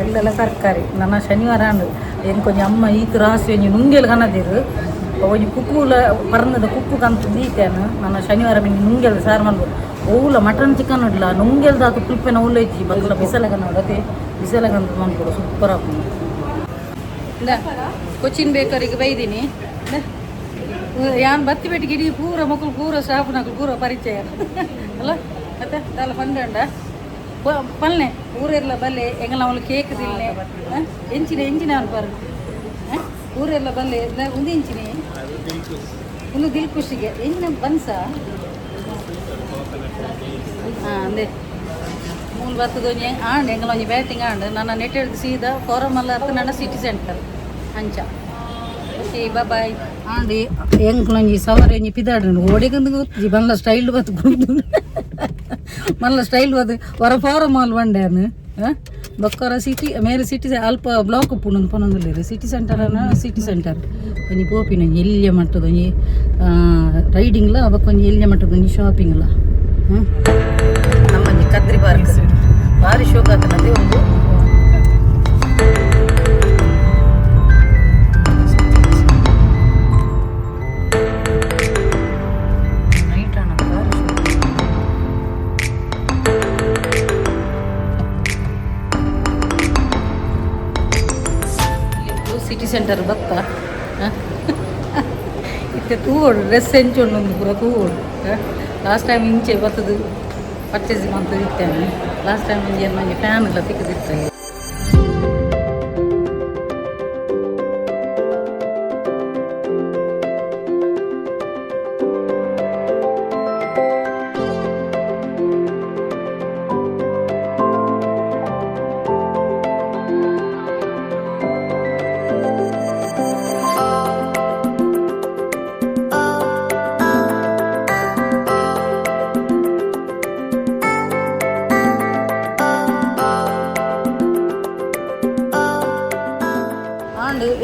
ಎಲ್ಲೆಲ್ಲ ತರಕಾರಿ ನನ್ನ ಶನಿವಾರ ಅಂಡು ಏನು ಕೊಂಚ ಅಮ್ಮ ಈತ ರಾಸಿ ಒಂಜಿ ನುಂಗೆಲ್ ಕನದಿರು ಒಂಜಿ ಕುಕ್ಕುಲ ಪರ್ನದ ಕುಕ್ಕು ಕಂತು ದೀತೇನು ನನ್ನ ಶನಿವಾರ ಮಿಂಗಿ ನುಂಗೆಲ್ ಸಾರು ಮಾಡ್ಬೋದು ಓಲ ಮಟನ್ ಚಿಕನ್ ಇಲ್ಲ ನುಂಗೆಲ್ದು ಅದು ಪುಲ್ಪೆನ ಉಳ್ಳೈತಿ ಬಗ್ಲ ಬಿಸಲಗ ನೋಡತ್ತೆ ಬಿಸಲಗಂತ ಮಾಡ್ಕೊಡು ಸೂಪರ್ ಹಾಕೊಂಡು ಕೊಚ್ಚಿನ ಬೇಕರಿಗೆ ಬೈದೀನಿ ಯಾನ್ ಬತ್ತಿ ಬೆಟ್ಟಿಗೆ ಇಡೀ ಪೂರ ಮಕ್ಕಳು ಪೂರ ಸ್ಟಾಫ್ನಾಗ ಪೂರ ಪರಿಚಯ ಅಲ್ಲ ಮತ್ತೆ ತಲೆ ಪಂಗಂಡ ಪಲ್ಲೆ ಊರೆಲ್ಲ ಬಲ್ಲೆ ಎಂಗಲ್ಲ ಅವಳು ಕೇಕ್ ತಿನ್ನೆ ಎಂಚಿನ ಅವನು ಬರು ಊರೆಲ್ಲ ಬಲ್ಲೆ ಒಂದು ಇಂಚಿನಿ ಒಂದು ದಿಲ್ ಖುಷಿಗೆ ಎಂಚಿನ ಬನ್ಸ ಅಂದೆ ಮೂಲ ಬರ್ತದೊಂಜಿ ಆಂಡ್ ಎಂಗಲ್ಲ ಒಂಜಿ ಬ್ಯಾಟಿಂಗ್ ಆಂಡ್ ನನ್ನ ನೆಟ್ ಹಿಡಿದು ಸೀದಾ ಫಾರಮ್ ಅಲ್ಲ ಅರ್ಥ ನನ್ನ ಸಿಟಿ ಸೆಂಟರ್ ಅಂಚ ಓಕೆ ಬಾಯ್ ಆಂಡಿ ಎಂಕ್ಲೊಂಜಿ ಸವರ್ ಎಂಜಿ ಪಿದಾಡ್ರಿ ಓಡಿಗಂದು ಗೊತ್ತಿ ಮಲ್ಲ ಸ್ಟೈಲ್ ಬತ್ಕೊಂಡು ಮಲ್ಲ ಸ್ಟೈಲ್ ಬದು ಹೊರ ಫಾರಮ್ ಮಾಲ್ ಬಂಡ್ಯಾನು ಬೊಕ್ಕರ ಸಿಟಿ ಮೇಲೆ ಸಿಟಿ ಅಲ್ಪ ಬ್ಲಾಕ್ ಉಪ್ಪುಂಡು ಪನೊಂದುಲ್ಲೇರು ಸಿಟಿ ಸೆಂಟರ್ ಸಿಟಿ ಸೆಂಟರ್ ಒಂಜಿ ಪೋಪಿನ ಎಲ್ಯ ಮಟ್ಟದ ಒಂಜಿ ರೈಡಿಂಗ್ಲ ಅವಕ್ಕೊಂಜಿ ಎಲ್ಯ ಮಟ್ಟದ ಒಂಜಿ ಶಾಪಿಂಗ್ಲ ನಮ್ಮಂಜಿ ಕದ್ರಿ ಪಾರ್ಕ್ ಭಾರಿ ಶೋಕ ಆತನದೇ ಒಂದು ಸಿಟಿ ಸೆಂಟರ್ ಬತ್ತ ಇತ್ತೆ ತೂಗೋಡು ಡ್ರೆಸ್ ಹೆಂಚೊಂಡು ಪೂರ ತೂಗೋಡು ಲಾಸ್ಟ್ ಟೈಮ್ ಇಂಚೆ ಬತ್ತದು ಪರ್ಚೇಸ್ ಮಾಡ್ತದೆ ಇತ್ತೇನೆ ಲಾಸ್ಟ್ ಟೈಮ್ ಇಂಚೆ ನನಗೆ ಫ್ಯಾನ್ ಎಲ್ಲ ತಿಕ್ಕದಿರ್ತಾರೆ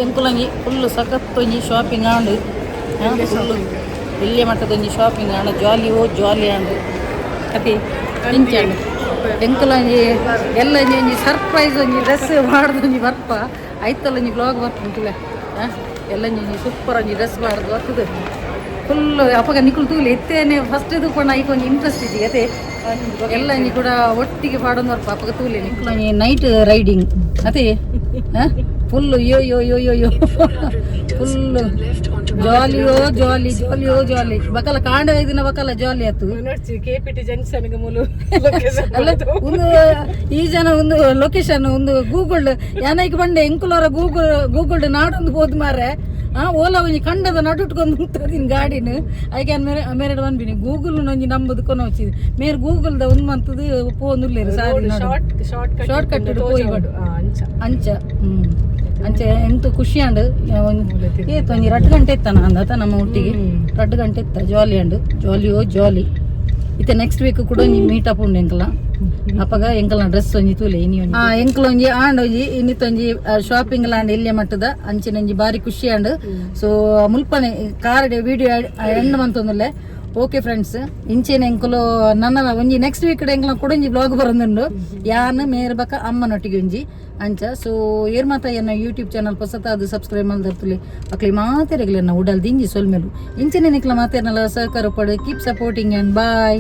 ಎಂಕುಲಂಗಿ ಫುಲ್ಲು ಸಖತ್ತೊಂಜಿ ಶಾಪಿಂಗ್ ಆಂಡು ಫುಲ್ಲು ಇಲ್ಲಿಯ ಮಟ್ಟದೊಂಜಿ ಶಾಪಿಂಗ್ ಆಂಡ ಜಾಲಿ ಜಾಲಿ ಆಂಡು ಅತಿ ಇಂಚಾಂಡು ಎಂಕಲ್ ಒಂಜಿ ಎಲ್ಲ ಒಂಜಿ ಸರ್ಪ್ರೈಸ್ ಒಂಜಿ ಡ್ರೆಸ್ ಮಾಡ್ದು ಒಂಜಿ ಬರ್ಪ ಐತಲ್ಲ ಒಂಜಿ ಬ್ಲಾಗ್ ಬರ್ಪುಂಟುಲೆ ಎಲ್ಲ ಒಂಜಿ ಸೂಪರ್ ಒಂಜಿ ಡ್ರೆಸ್ ಮಾಡ್ದು ಬರ್ತದೆ ಫುಲ್ ಅಪ್ಪಗ ನಿಕ್ಕಲು ತೂಲಿ ಎತ್ತೇನೆ ಫಸ್ಟ್ ಇದು ಕೂಡ ಐಕ್ ಒಂಜಿ ಇಂಟ್ರೆಸ್ಟ್ ಇದೆ ಅದೇ ಎಲ್ಲ ಒಂಜಿ ಕೂಡ ಒಟ್ಟಿಗೆ ಪಾಡೋದು ಬರ್ಪ ಅಪ್ಪಗ ತೂಲಿ ನಿಕ್ಕಲು ಒಂಜಿ ನೈಟ್ ರೈಡಿಂಗ್ ಅದೇ ಫುಲ್ ಯೋ ಯೋ ಯೋ ಯೋ ಯೋ ಫುಲ್ ಜಾಲಿಯೋ ಜಾಲಿ ಜಾಲಿಯೋ ಜಾಲಿ ಬಕಲ ಕಾಂಡ ದಿನ ಬಕಲ ಜಾಲಿ ಆಯ್ತು KPT ಜಂಕ್ಷನ್ ಅಲ್ಲ ಒಂದು ಈ ಜನ ಒಂದು ಲೊಕೇಶನ್ ಒಂದು ಗೂಗಲ್ ಯಾನೈಕ್ ಬಂಡೆ ಎಂಕುಲರ ಗೂಗಲ್ ನಾಡೊಂದು ಹೋದ್ ಮಾರೆ ಓಲಾ ಒಂಜಿ ಕಂಡದ ನಡುಟ್ಕೊಂಡು ಮುತ್ತದಿನ ಗಾಡಿನ ಐಕೆ ಮೇರೆಡ್ ಬಂದ್ಬಿನಿ ಗೂಗಲ್ ಒಂಜಿ ನಂಬುದು ಕೊನ వచ్చింది ಮೇರ್ ಗೂಗಲ್ದ ಒಂದು ಮಂತದು ಪೋನುಲ್ಲೇರು ಸಾರಿ ಶಾರ್ಟ್ ಕಟ್ ಪೋಯಿ ಅಂಚ ಅಂಚ ಎಂತ ಖುಷಿ ಅಂಡ್ ಏತು ಒಂಜಿ 2 ಗಂಟೆ ಇತ್ತಾನ ಅಂದತ ನಮ್ಮ ಒಟ್ಟಿಗೆ 2 ಗಂಟೆ ಇತ್ತ ಜಾಲಿ ಅಂಡ್ ಜಾಲಿಯೋ ಜಾಲಿ ಇತ್ತೆ ನೆಕ್ಸ್ಟ್ ವೀಕ್ ಕೂಡ ಒಂಜಿ ಮೀಟಪ್ ಉಂಡು ಎಂಕಲ ಅಪ್ಪಗ ಎಂಕಲ್ನ ಡ್ರೆಸ್ ಒಂಜಿ ತೂಲೆ ಇನಿ ಒಂಜಿ ಎಂಕಲ್ ಒಂಜಿ ಆಂಡ್ ಒಂಜಿ ಇನ್ನಿತ್ತೊಂಜಿ ಶಾಪಿಂಗ್ ಲಾಂಡ್ ಇಲ್ಲೇ ಮಟ್ಟದ ಅಂಚಿನಂಜಿ ಬಾರಿ ಖುಷಿ ಅಂಡ್ ಸೊ ಮುಲ್ಪನೆ ಕಾರ್ಡ್ ವಿಡಿಯೋ ಎಂಡ್ ಮಂತೊಂದುಲ್ಲೆ ಓಕೆ ಫ್ರೆಂಡ್ಸ್ ಇಂಚೆನ ಎಂಕುಲು ನನ್ನ ಒಂಜಿ ನೆಕ್ಸ್ಟ್ ವೀಕ್ ಎಂಕಲ ಕೊಡೊಂಜಿ ಬ್ಲಾಗ್ ಬರೋದುಂಡು ಯಾನ್ ಮೇರ್ಬಕ ಅಮ್ಮನೊಟ್ಟಿಗೆ ಒಂಜಿ ಅಂಚ ಸೊ ಏರ್ ಮಾತ ಎನ್ನ ಯೂಟ್ಯೂಬ್ ಚಾನಲ್ ಹೊಸತ ಅದು ಸಬ್ಸ್ಕ್ರೈಬ್ ಮಾಡ್ದರ್ತಲಿ ಅಕ್ಲಿ ಮಾತೆರೆಗ್ಲಿ ಎನ್ನ ಉಡಲ್ ದಿಂಜಿ ಸೊಲ್ಮೆಲು ಇಂಚಿನ ನಿಕ್ಲ ಮಾತೇನಲ್ಲ ಸಹಕಾರ ಪಡು ಕೀಪ್ ಸಪೋರ್ಟಿಂಗ್ ಅಂಡ್ ಬಾಯ್.